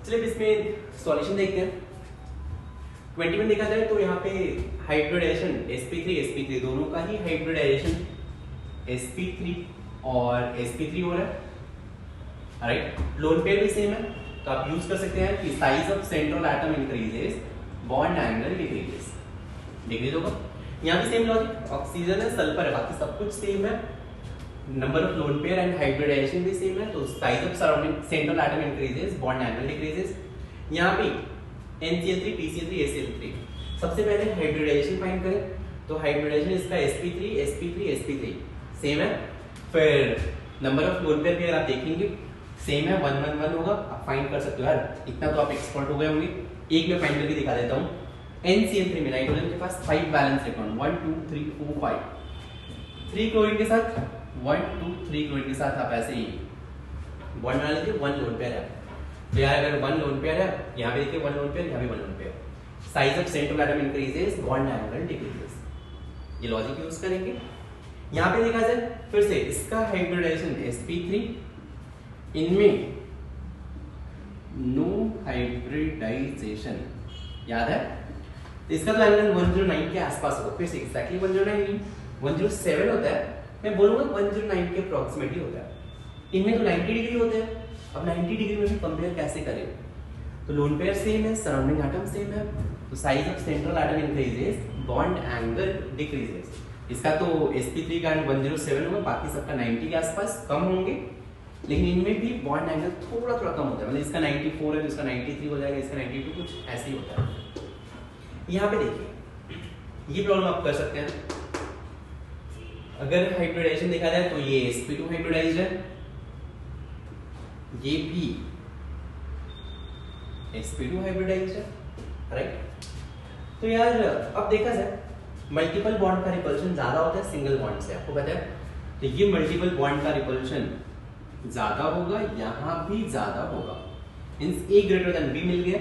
चलिए इसमें सॉल्यूशन देखते हैं। 21 देखा जाए तो यहाँ पे हाइब्रिडाइजेशन sp3 दोनों का ही हाइब्रिडाइजेशन sp3 और sp3 हो रहा है। राइट, लोन पेयर भी सेम है तो आप यूज कर सकते हैं कि size of central atom increases bond angle decreases. Decrease होगा। यहाँ भी सेम लॉजिक, ऑक्सीजन है सल्फर है, बाकी सब कुछ सेम है। Number of lone pair and hybridisation भी सेम है तो size of surrounding central atom increases bond angle decreases. यहाँ पे NCl3 PCl3 ACl3। सबसे पहले हाइब्रिडाइजेशन फाइंड करें तो हाइब्रिडाइजेशन इसका sp3 सेम है। फिर नंबर ऑफ लोन पेयर भी अगर आप देखेंगे सेम है, 1 1 1 होगा। आप फाइंड कर सकते हो यार, इतना तो आप एक्सपर्ट हो गए होंगे। एक में फाइंड करके दिखा देता हूँ। NCl3 में नाइट्रोजन के पास 5 वैलेंस इलेक्ट्रॉन 1 2 3 4 5। 3 क्लोरीन के साथ 1 2 3 क्लोरीन के साथ आप ऐसे ही बॉन्ड बना लीजिए। 1 लोन पेयर है तो यार अगर 1 लोन पेयर है, यहाँ पे देखिए 1 लोन पेयर, यहाँ भी 1 lone pair. Size of central atom increases bond angle decreases. ये लॉजिक यूज करेंगे। यहाँ पे देखा जाए फिर से इसका हाइब्रिडाइजेशन sp3, इनमें नो हाइब्रिडाइजेशन, याद है। तो इसका तो एंगल 109 के आसपास होगा। फिर से एक्जैक्टली 109 107 होता है, मैं बोलूंगा 109 के अप्रोक्सीमेटली होता है। इनमें तो 90 डिग्री होते हैं। अब 90 डिग्री में भी कंपेयर कैसे करें? तो लोन पेयर सेम है, सराउंडिंग एटम सेम है, तो size of central atom increases bond angle decreases. इसका तो sp3 का 107 होगा, बाकी सबका 90 के आसपास कम होंगे। लेकिन इनमें भी बॉन्ड एंगल थोड़ा थोड़ा कम होता है, मतलब इसका 94 है तो इसका 93 हो जाएगा, इसका 92, कुछ ऐसे ही होता है। यहाँ पे देखिए ये प्रॉब्लम आप कर सकते हैं। अगर हाइब्रिडाइजेशन देखा जाए तो ये sp2 हाइब्रिडाइज्ड है, ये भी sp2 हाइब्रिडाइज्ड है, राइट। तो यार अब देखा जाए मल्टीपल बॉन्ड का रिपल्शन ज्यादा होता है सिंगल बॉन्ड से, आपको पता है। तो ये मल्टीपल बॉन्ड का रिपल्शन ज्यादा होगा, यहां भी ज्यादा होगा, means a greater than b मिल गया,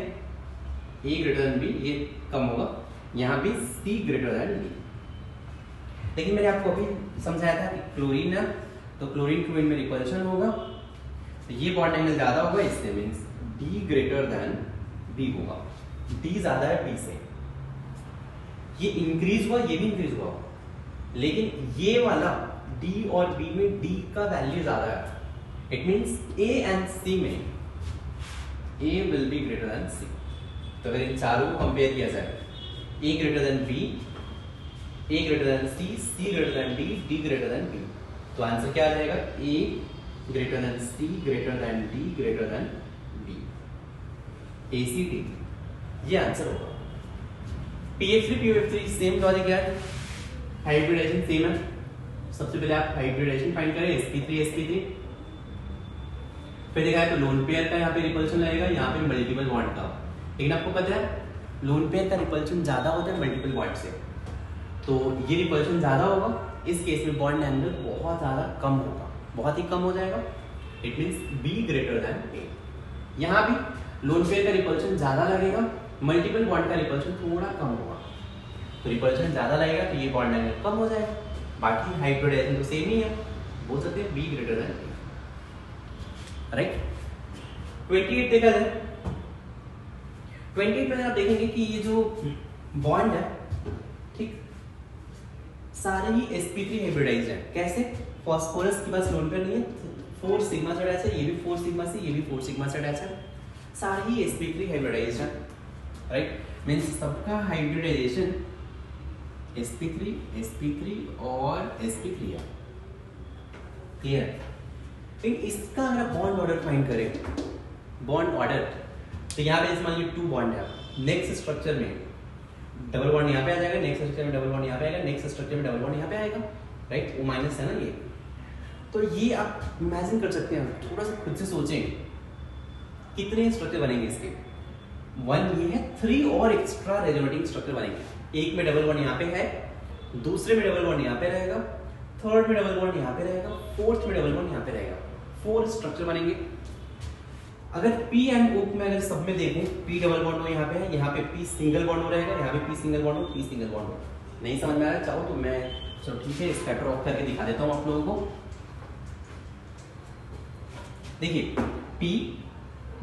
a ग्रेटर देन b, ये कम होगा, यहां भी c ग्रेटर देन b। लेकिन मैंने आपको अभी समझाया था कि क्लोरीन है तो क्लोरीन क्लोरीन में रिपल्शन होगा, तो ये बॉन्ड एंगल ज्यादा होगा, इससे means d greater than b होगा, d ज्यादा है b से, ये इंक्रीज हुआ, ये भी इंक्रीज हुआ, लेकिन ये वाला d और b में d का वैल्यू ज्यादा है, it means a and c में a will be greater then c। तो अगर इन चारों को कंपेयर किया जाए, a greater than b, a greater than c, c greater than d, d greater than b, तो आंसर क्या आ जाएगा, a greater than c greater than d greater than b, ACD, ये आंसर होगा। PF3 PF3 सेम लॉजिक है, हाइब्रिडाइजेशन सेम है। सबसे पहले आप हाइब्रिडाइजेशन फाइंड करें, sp3 sp3, फिर देखा है तो लोन पेयर का यहाँ पे रिपल्शन लगेगा, यहाँ पे मल्टीपल बॉन्ड का। लेकिन आपको पता है लोन पेयर का रिपल्शन ज्यादा होता है मल्टीपल बॉन्ड से, तो ये रिपल्शन ज्यादा होगा, इस केस में बॉन्ड एंगल बहुत ज्यादा कम होगा, बहुत ही कम हो जाएगा, it means b greater than a। यहाँ भी लोन पेयर का रिपल्शन ज्यादा लगेगा, मल्टीपल बॉन्ड का रिपल्शन थोड़ा कम होगा, तो रिपल्शन ज्यादा लगेगा तो ये बॉन्ड एंगल कम हो जाएगा। बाकी हाइब्रिडाइजेशन तो सेम ही है, बोल सकते हैं b greater than a, right. 28 देखा जाए, 28 में आप देखेंगे कि ये जो बॉन्ड है, ठीक, सारे ही sp3 हाइब्रिडाइज्ड है। कैसे? फास्फोरस के पास लोन पेयर नहीं है, 4 सिग्मा से अटैच है, ये भी 4 सिग्मा से, ये भी 4 सिग्मा से अटैच है, सारे ही sp3 हाइब्रिडाइज्ड है, राइट। मींस सबका हाइब्रिडाइजेशन sp3 और sp3 है, क्लियर है। लेकिन इसका अगर बॉन्ड ऑर्डर फाइंड करें, बॉन्ड ऑर्डर, तो यहाँ पे मान लीजिए 2 बॉन्ड है, नेक्स्ट स्ट्रक्चर में डबल बॉन्ड यहाँ पे आ जाएगा, नेक्स्ट स्ट्रक्चर में डबल बॉन्ड यहाँ पे आएगा, नेक्स्ट स्ट्रक्चर में डबल बॉन्ड यहाँ पे आएगा, राइट। O माइनस है ना ये, तो ये आप इमेजिन कर सकते हैं, थोड़ा सा खुद से सोचें कितने स्ट्रक्चर बनेंगे इसके। 1 ये है, 3 और एक्स्ट्रा रेजोनेटिंग स्ट्रक्चर बनेंगे। एक में डबल बॉन्ड यहाँ पे है, दूसरे में डबल बॉन्ड यहाँ पे रहेगा, थर्ड में डबल बॉन्ड यहाँ पे रहेगा, फोर्थ में डबल बॉन्ड यहाँ पे रहेगा, 4 स्ट्रक्चर बनेंगे। अगर P एंड O में अगर सब में देखूं, P डबल बॉन्ड हो यहाँ पे है, यहाँ पे P सिंगल बॉन्ड हो रहेगा, यहाँ पे P सिंगल बॉन्ड हो, P सिंगल बॉन्ड हो। नहीं समझ में आ रहा है, चाहो तो मैं चलो ठीक है स्कैटर ऑफ करके दिखा देता हूँ आप लोगों को। देखिए P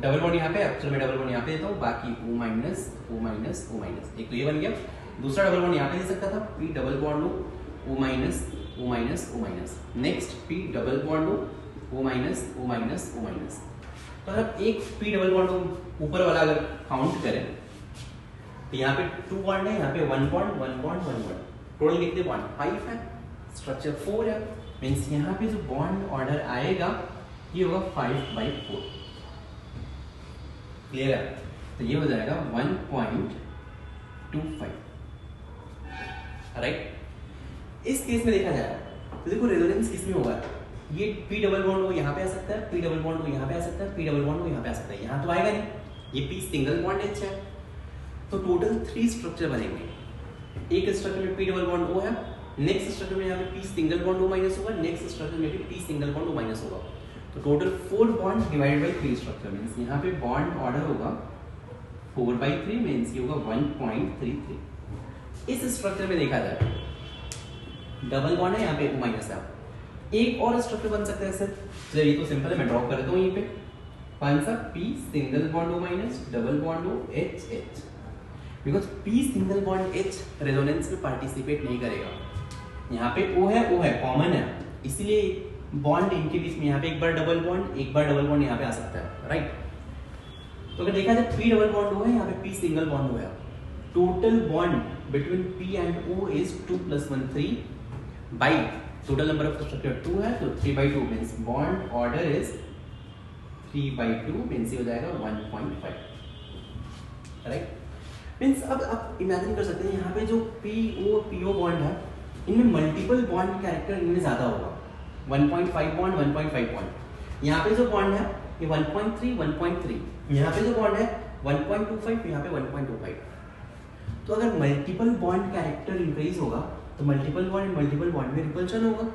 डबल बॉन्ड यहाँ पे, चलो मैं डबल बॉन्ड यहाँ पे देता हूँ, बाकी O minus O minus O minus, एक तो ये बन गया। दूसरा डबल बॉन्ड यहाँ पे दे सकता था, P डबल बॉन्ड हो, O minus O minus O minus, next P double bond हो, O minus O minus O minus. तो अगर एक P डबल बॉन्ड ऊपर वाला अगर काउंट करें तो यहाँ पे 2 बॉन्ड है, यहाँ पे 1 बॉन्ड 1 बॉन्ड 1 बॉन्ड, टोटल कितने बॉन्ड 5 है, स्ट्रक्चर 4 है, मींस यहाँ पे जो बॉन्ड ऑर्डर आएगा ये होगा 5/4, क्लियर है। तो ये हो जाएगा 1.25, राइट। इस केस में देखा जाए तो देखो रेजोनेंस किसमें होगा, ये P डबल बॉन्ड हो यहाँ पे आ सकता है, P डबल बॉन्ड हो यहाँ पे आ सकता है, P डबल बॉन्ड हो यहाँ पे आ सकता है, यहाँ तो आएगा नहीं, ये P सिंगल बॉन्ड H है, तो टोटल 3 स्ट्रक्चर बनेंगे। एक स्ट्रक्चर में P डबल बॉन्ड O है, नेक्स्ट स्ट्रक्चर में यहाँ पे P single bond O minus होगा, नेक्स्ट स्ट्रक्चर में भी P single bond O minus होगा, तो total 4 bond divided by 3 structure, means यहाँ पे बॉन्ड ऑर्डर होगा 4/3, मींस ये होगा 1.33। इस स्ट्रक्चर में देखा जाए डबल बॉन्ड है, यहाँ पे O माइनस है, एक और स्ट्रक्चर बन सकता है सर, चलिए ये तो सिंपल है, मैं ड्रॉ कर देता हूँ यहीं पे, कौन सा P single bond O minus double bond O H H, because P single bond H resonance में पार्टिसिपेट नहीं करेगा, यहाँ पे O है कॉमन है, इसीलिए बॉन्ड इनके बीच में यहाँ पे एक बार डबल बॉन्ड यहाँ पे आ सकता है, राइट। तो अगर देखा जाए P डबल बॉन्ड O है, यहाँ पे P सिंगल बॉन्ड O है, total bond between P and O is 2 + 1 3 by total number of structure 2 है, तो 3/2 means bond order is 3/2 means ये हो जाएगा 1.5, राइट। मीन्स अब आप इमेजिन कर सकते हैं यहाँ पे जो PO बॉन्ड है इनमें मल्टीपल बॉन्ड कैरेक्टर इनमें ज़्यादा होगा, 1.5 बॉन्ड 1.5 बॉन्ड। यहाँ पे जो बॉन्ड है ये 1.3 1.3, यहाँ पे जो बॉन्ड है 1.25, यहाँ पे 1.25। तो अगर मल्टीपल बॉन्ड कैरेक्टर इंक्रीज होगा तो मल्टीपल बॉन्ड में रिपल्शन होगा।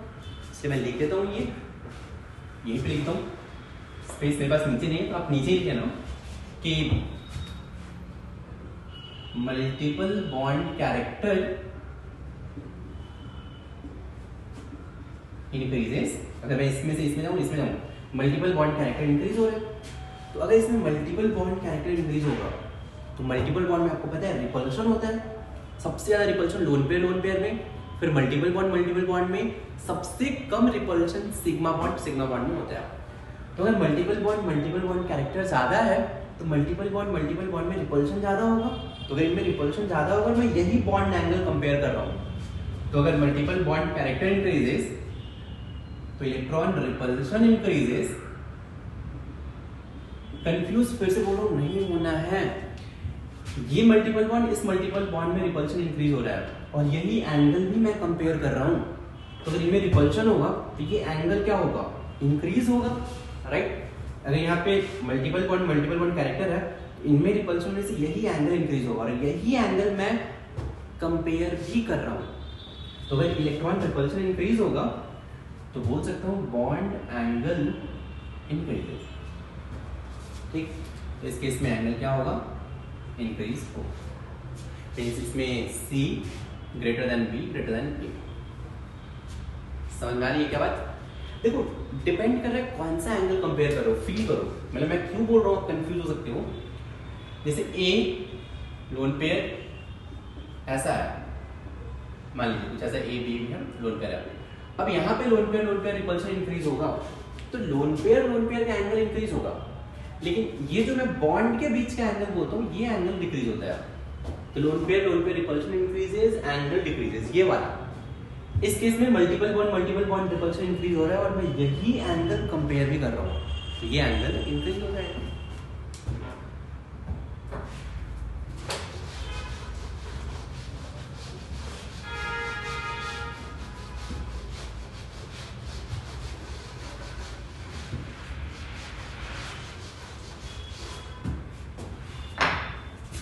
इसलिए मैं लिख देता हूँ, ये यहीं पे लिखता हूँ, स्पेस मेरे पास नीचे नहीं है तो आप नीचे ही लिखना कि मल्टीपल बॉन्ड कैरेक्टर इंक्रीजेस। अगर मैं इसमें से इसमें जाऊँ मल्टीपल बॉन्ड कैरेक्टर इंक्रीज हो रहे हैं, तो अगर इसमें मल्टीपल बॉन्ड कैरेक्टर इंक्रीज होगा तो मल्टीपल बॉन्ड में आपको पता है रिपल्शन होता है, सबसे ज्यादा रिपल्शन लोन पेयर में, फिर मल्टीपल बॉन्ड में सबसे कम रिपल्शन सिग्मा बॉन्ड में होता है। तो अगर मल्टीपल बॉन्ड कैरेक्टर ज्यादा है तो मल्टीपल बॉन्ड में रिपल्शन ज्यादा होगा। तो अगर इनमें रिपल्शन ज्यादा होगा, मैं यही बॉन्ड एंगल कंपेयर कर रहा हूँ। तो अगर मल्टीपल बॉन्ड कैरेक्टर इंक्रीजेस तो इलेक्ट्रॉन रिपल्शन इंक्रीजेस। कंफ्यूज फिर से बोलो नहीं होना है, ये मल्टीपल बॉन्ड इस मल्टीपल बॉन्ड में रिपल्शन इंक्रीज हो रहा है और यही एंगल भी मैं कंपेयर कर रहा हूं। तो अगर इनमें रिपल्शन होगा तो ये एंगल क्या होगा, इंक्रीज होगा, राइट। अगर यहाँ पे मल्टीपल बॉन्ड कैरेक्टर है तो इनमें रिपल्शन होने से यही एंगल इंक्रीज होगा और यही एंगल मैं कंपेयर भी कर रहा हूं। तो अगर इलेक्ट्रॉन रिपल्शन इंक्रीज होगा तो बोल सकता हूं बॉन्ड एंगल इंक्रीज, ठीक। तो इस केस में एंगल क्या होगा, इंक्रीज हो। इसमें C greater than B greater than A। समझ में आ रही है क्या बात? देखो डिपेंड कर रहा है कौन सा एंगल कंपेयर करो, फील करो। मतलब मैं क्यों बोल रहा हूँ, कंफ्यूज हो सकते हो। जैसे A लोन पेयर ऐसा है, मान लीजिए कुछ ऐसा A B है लोन पेयर है। अब यहाँ पे लोन पेयर रिपल्शन इंक्रीज होगा तो लोन पेयर का एंगल इंक्रीज होगा, लेकिन ये जो मैं बॉन्ड के बीच का एंगल बोलता हूँ ये एंगल डिक्रीज होता है। तो lone pair repulsion increases, angle decreases, ये वाला। इस केस में मल्टीपल बॉन्ड रिपल्शन इंक्रीज हो रहा है और मैं यही एंगल कंपेयर भी कर रहा हूँ, तो ये एंगल इंक्रीज हो जाएगा।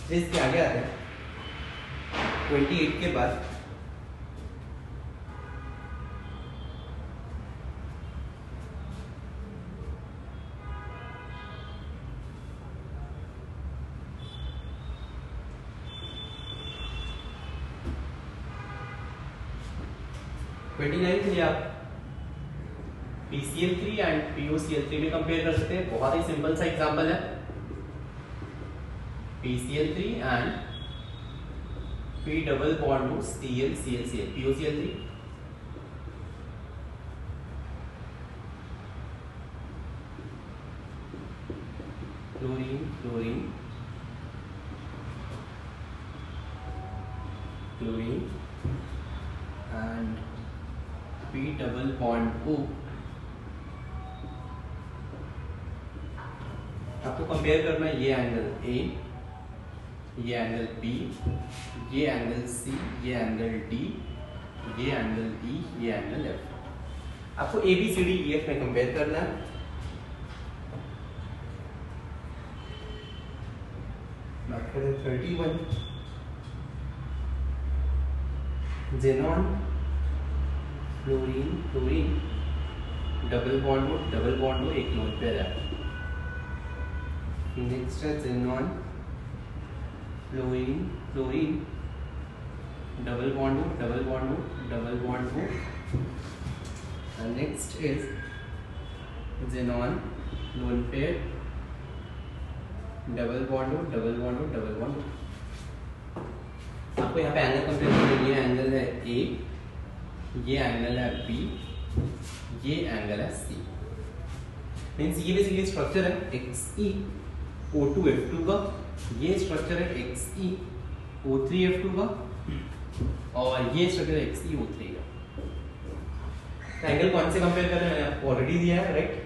इसके आगे आते हैं 28 के बाद आप PCl3 एंड POCl3 में कंपेयर कर सकते हैं। बहुत ही सिंपल सा एग्जांपल है, PCl3 and P double bond to ClClCl, POCl3, chlorine and P double bond O। आपको कंपेयर करना है ये एंगल A, ये एंगल B, ये एंगल C, ये एंगल D, ये एंगल E, ये एंगल F। आपको ABCDEF में कंपेयर करना है। बात करें 31 जेनॉन फ्लोरीन डबल बॉन्ड हो, एक लोन पेयर है। नेक्स्ट है जेनॉन फ्लोरीन डबल बॉन्ड हो। And next is xenon lone pair double bond हो। आपको यहाँ पे एंगल कंपेयर करना, ये एंगल है A, ये एंगल है B, ये एंगल है C। मीन्स ये बेसिकली स्ट्रक्चर है XeO2F2 का, ये स्ट्रक्चर है XeO3F2 का और ये स्ट्रक्चर है XeO3 का। एंगल कौन से कंपेयर कर रहे हैं, मैंने आपको ऑलरेडी दिया है, right.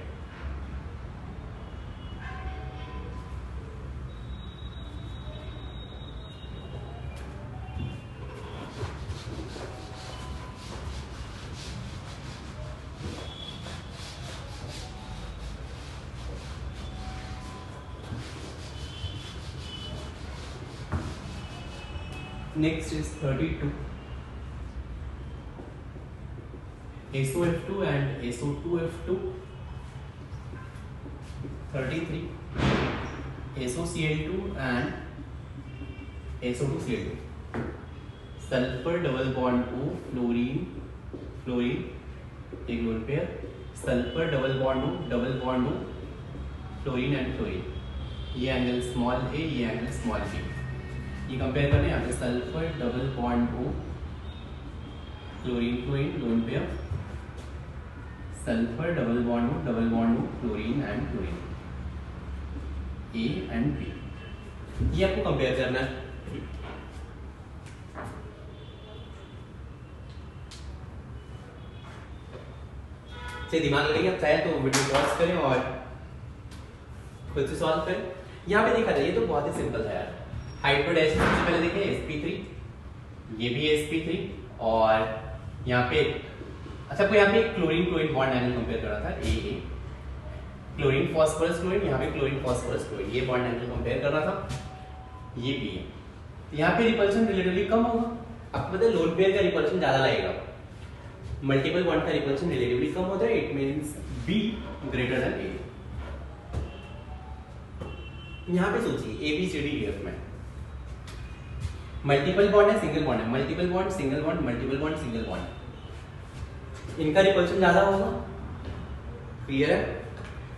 Next is 32. SOF2 and SO2F2. 33. SOCl2 and SO2Cl2. Sulfur double bond O, fluorine, एक lone pair, sulphur double bond O, fluorine and fluorine. ये एंगल स्मॉल a, ये एंगल स्मॉल b। ये कंपेयर करने यहाँ पे sulphur double bond O, fluorine lone pair, sulphur double bond O, fluorine and fluorine, A and B। ये आपको कंपेयर करना है। से दिमाग लगाइए, आप चाहे तो वीडियो पॉज करें और खुद से सॉल्व करें। यहाँ पे देखा जाए ये तो बहुत ही सिंपल है यार। हाइड्रोडाइशन सबसे पहले देखें sp3, ये भी sp3 और यहाँ पे अच्छा आपको यहाँ पे क्लोरीन बॉन्ड एंगल कंपेयर करा था AA, क्लोरीन फास्फोरस क्लोरीन, यहाँ पे क्लोरीन फास्फोरस क्लोरीन, ये बॉन्ड एंगल कंपेयर करना था, ये भी है। यहाँ पे रिपल्शन रिलेटिवली कम होगा। आपको पता है लोन पेयर का रिपल्शन ज्यादा लगेगा, मल्टीपल बॉन्ड का रिपल्शन रिलेटिवली कम होता है। It means B greater than A। यहाँ पे सोचिए ABCDEF में मल्टीपल बॉन्ड है, सिंगल बॉन्ड है, multiple bond single bond, multiple bond single bond, इनका रिपल्शन ज्यादा होगा। क्लियर है?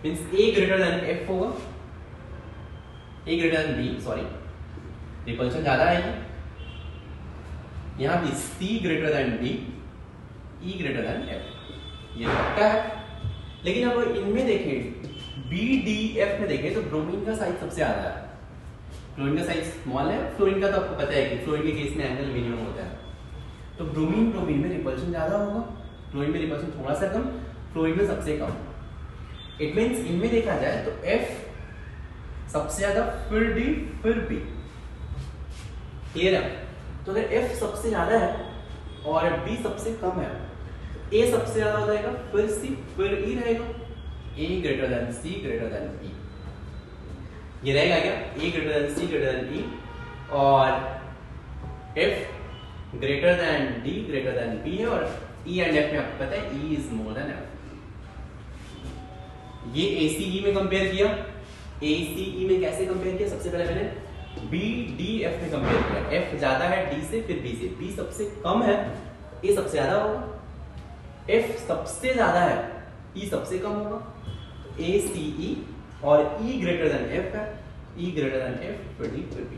Means A greater than F होगा, A greater than B, sorry, repulsion ज्यादा आएगी। यहाँ भी C greater than B, E greater than F, ये पक्का है। लेकिन अब इनमें देखें BDF में देखें तो ब्रोमीन का साइज सबसे ज्यादा है, फ्लोरीन का साइज स्मॉल है। फ्लोरीन का तो आपको पता है कि फ्लोरीन के केस में एंगल मिनिमम होता है, तो ब्रोमीन में रिपल्शन ज्यादा होगा, फ्लोरीन में रिपल्शन थोड़ा सा कम, फ्लोरीन में सबसे कम। इट मींस इनमें देखा जाए तो F सबसे ज्यादा, फिर D, फिर B। क्लियर है? तो अगर F सबसे ज्यादा है और B सबसे कम है, A सबसे ज्यादा हो जाएगा, फिर C, फिर E रहेगा, A greater than C greater than E। ये रहेगा क्या? A greater than C greater than E और F greater than D greater than B है, और E एंड F में आपको पता है E is more than F। ये ACE में कंपेयर किया, ACE में कैसे कंपेयर किया? सबसे पहले मैंने BDF में कंपेयर किया, F ज्यादा है D से, फिर B से, B सबसे कम है, A सबसे ज्यादा होगा, F सबसे ज्यादा है, E सबसे कम होगा, ACE और E ग्रेटर देन F है, E ग्रेटर देन F, फिर D, फिर B।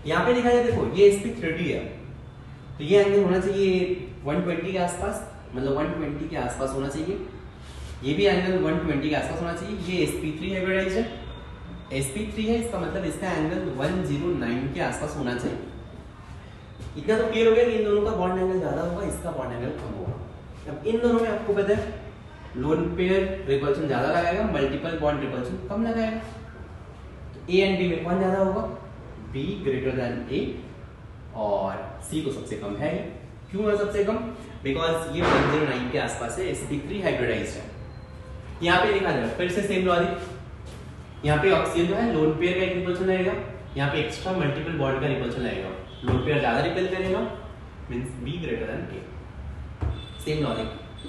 यहाँ पे देखा जाए, देखो ये sp3 है, तो ये एंगल होना चाहिए 120 के आसपास, मतलब 120 के आसपास होना चाहिए। ये भी एंगल 120 के आसपास होना चाहिए। ये sp3 हाइब्रिडाइज्ड है, sp3 है, इसका मतलब इसका एंगल 109 के आसपास होना चाहिए। इतना तो क्लियर हो गया कि इन दोनों का बॉन्ड एंगल ज्यादा होगा, इसका बॉन्ड एंगल कम होगा। अब इन दोनों में आपको पता है लोन पेयर रिपल्शन ज्यादा लगाएगा, मल्टीपल बॉन्ड रिपल्शन कम लगाएगा। तो A एंड B में कौन ज्यादा होगा? B ग्रेटर देन A, और C को सबसे कम है। क्यों है सबसे कम? बिकॉज ये 109 के आसपास है, sp3 हाइब्रिडाइज्ड है। यहाँ पे देखा जाए फिर से सेम लॉजिक, यहाँ पे ऑक्सीजन जो है लोन पेयर का एक रिपल्शन लगेगा, यहाँ पे एक्स्ट्रा मल्टीपल बॉन्ड का रिपल्शन लगेगा, लोन पेयर ज्यादा रिपेल करेगा, means B greater than A। Same logic,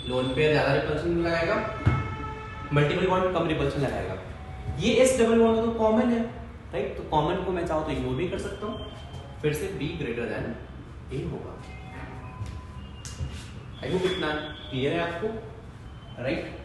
lone pair ज्यादा रिपल्शन लगाएगा, मल्टीपल बॉन्ड कम रिपल्शन लगाएगा। ये S डबल बॉन्ड तो कॉमन है, राइट? तो कॉमन को मैं चाहूँ तो इग्नोर भी कर सकता हूँ, फिर से B ग्रेटर देन A होगा। आई होप इतना क्लियर है आपको, राइट?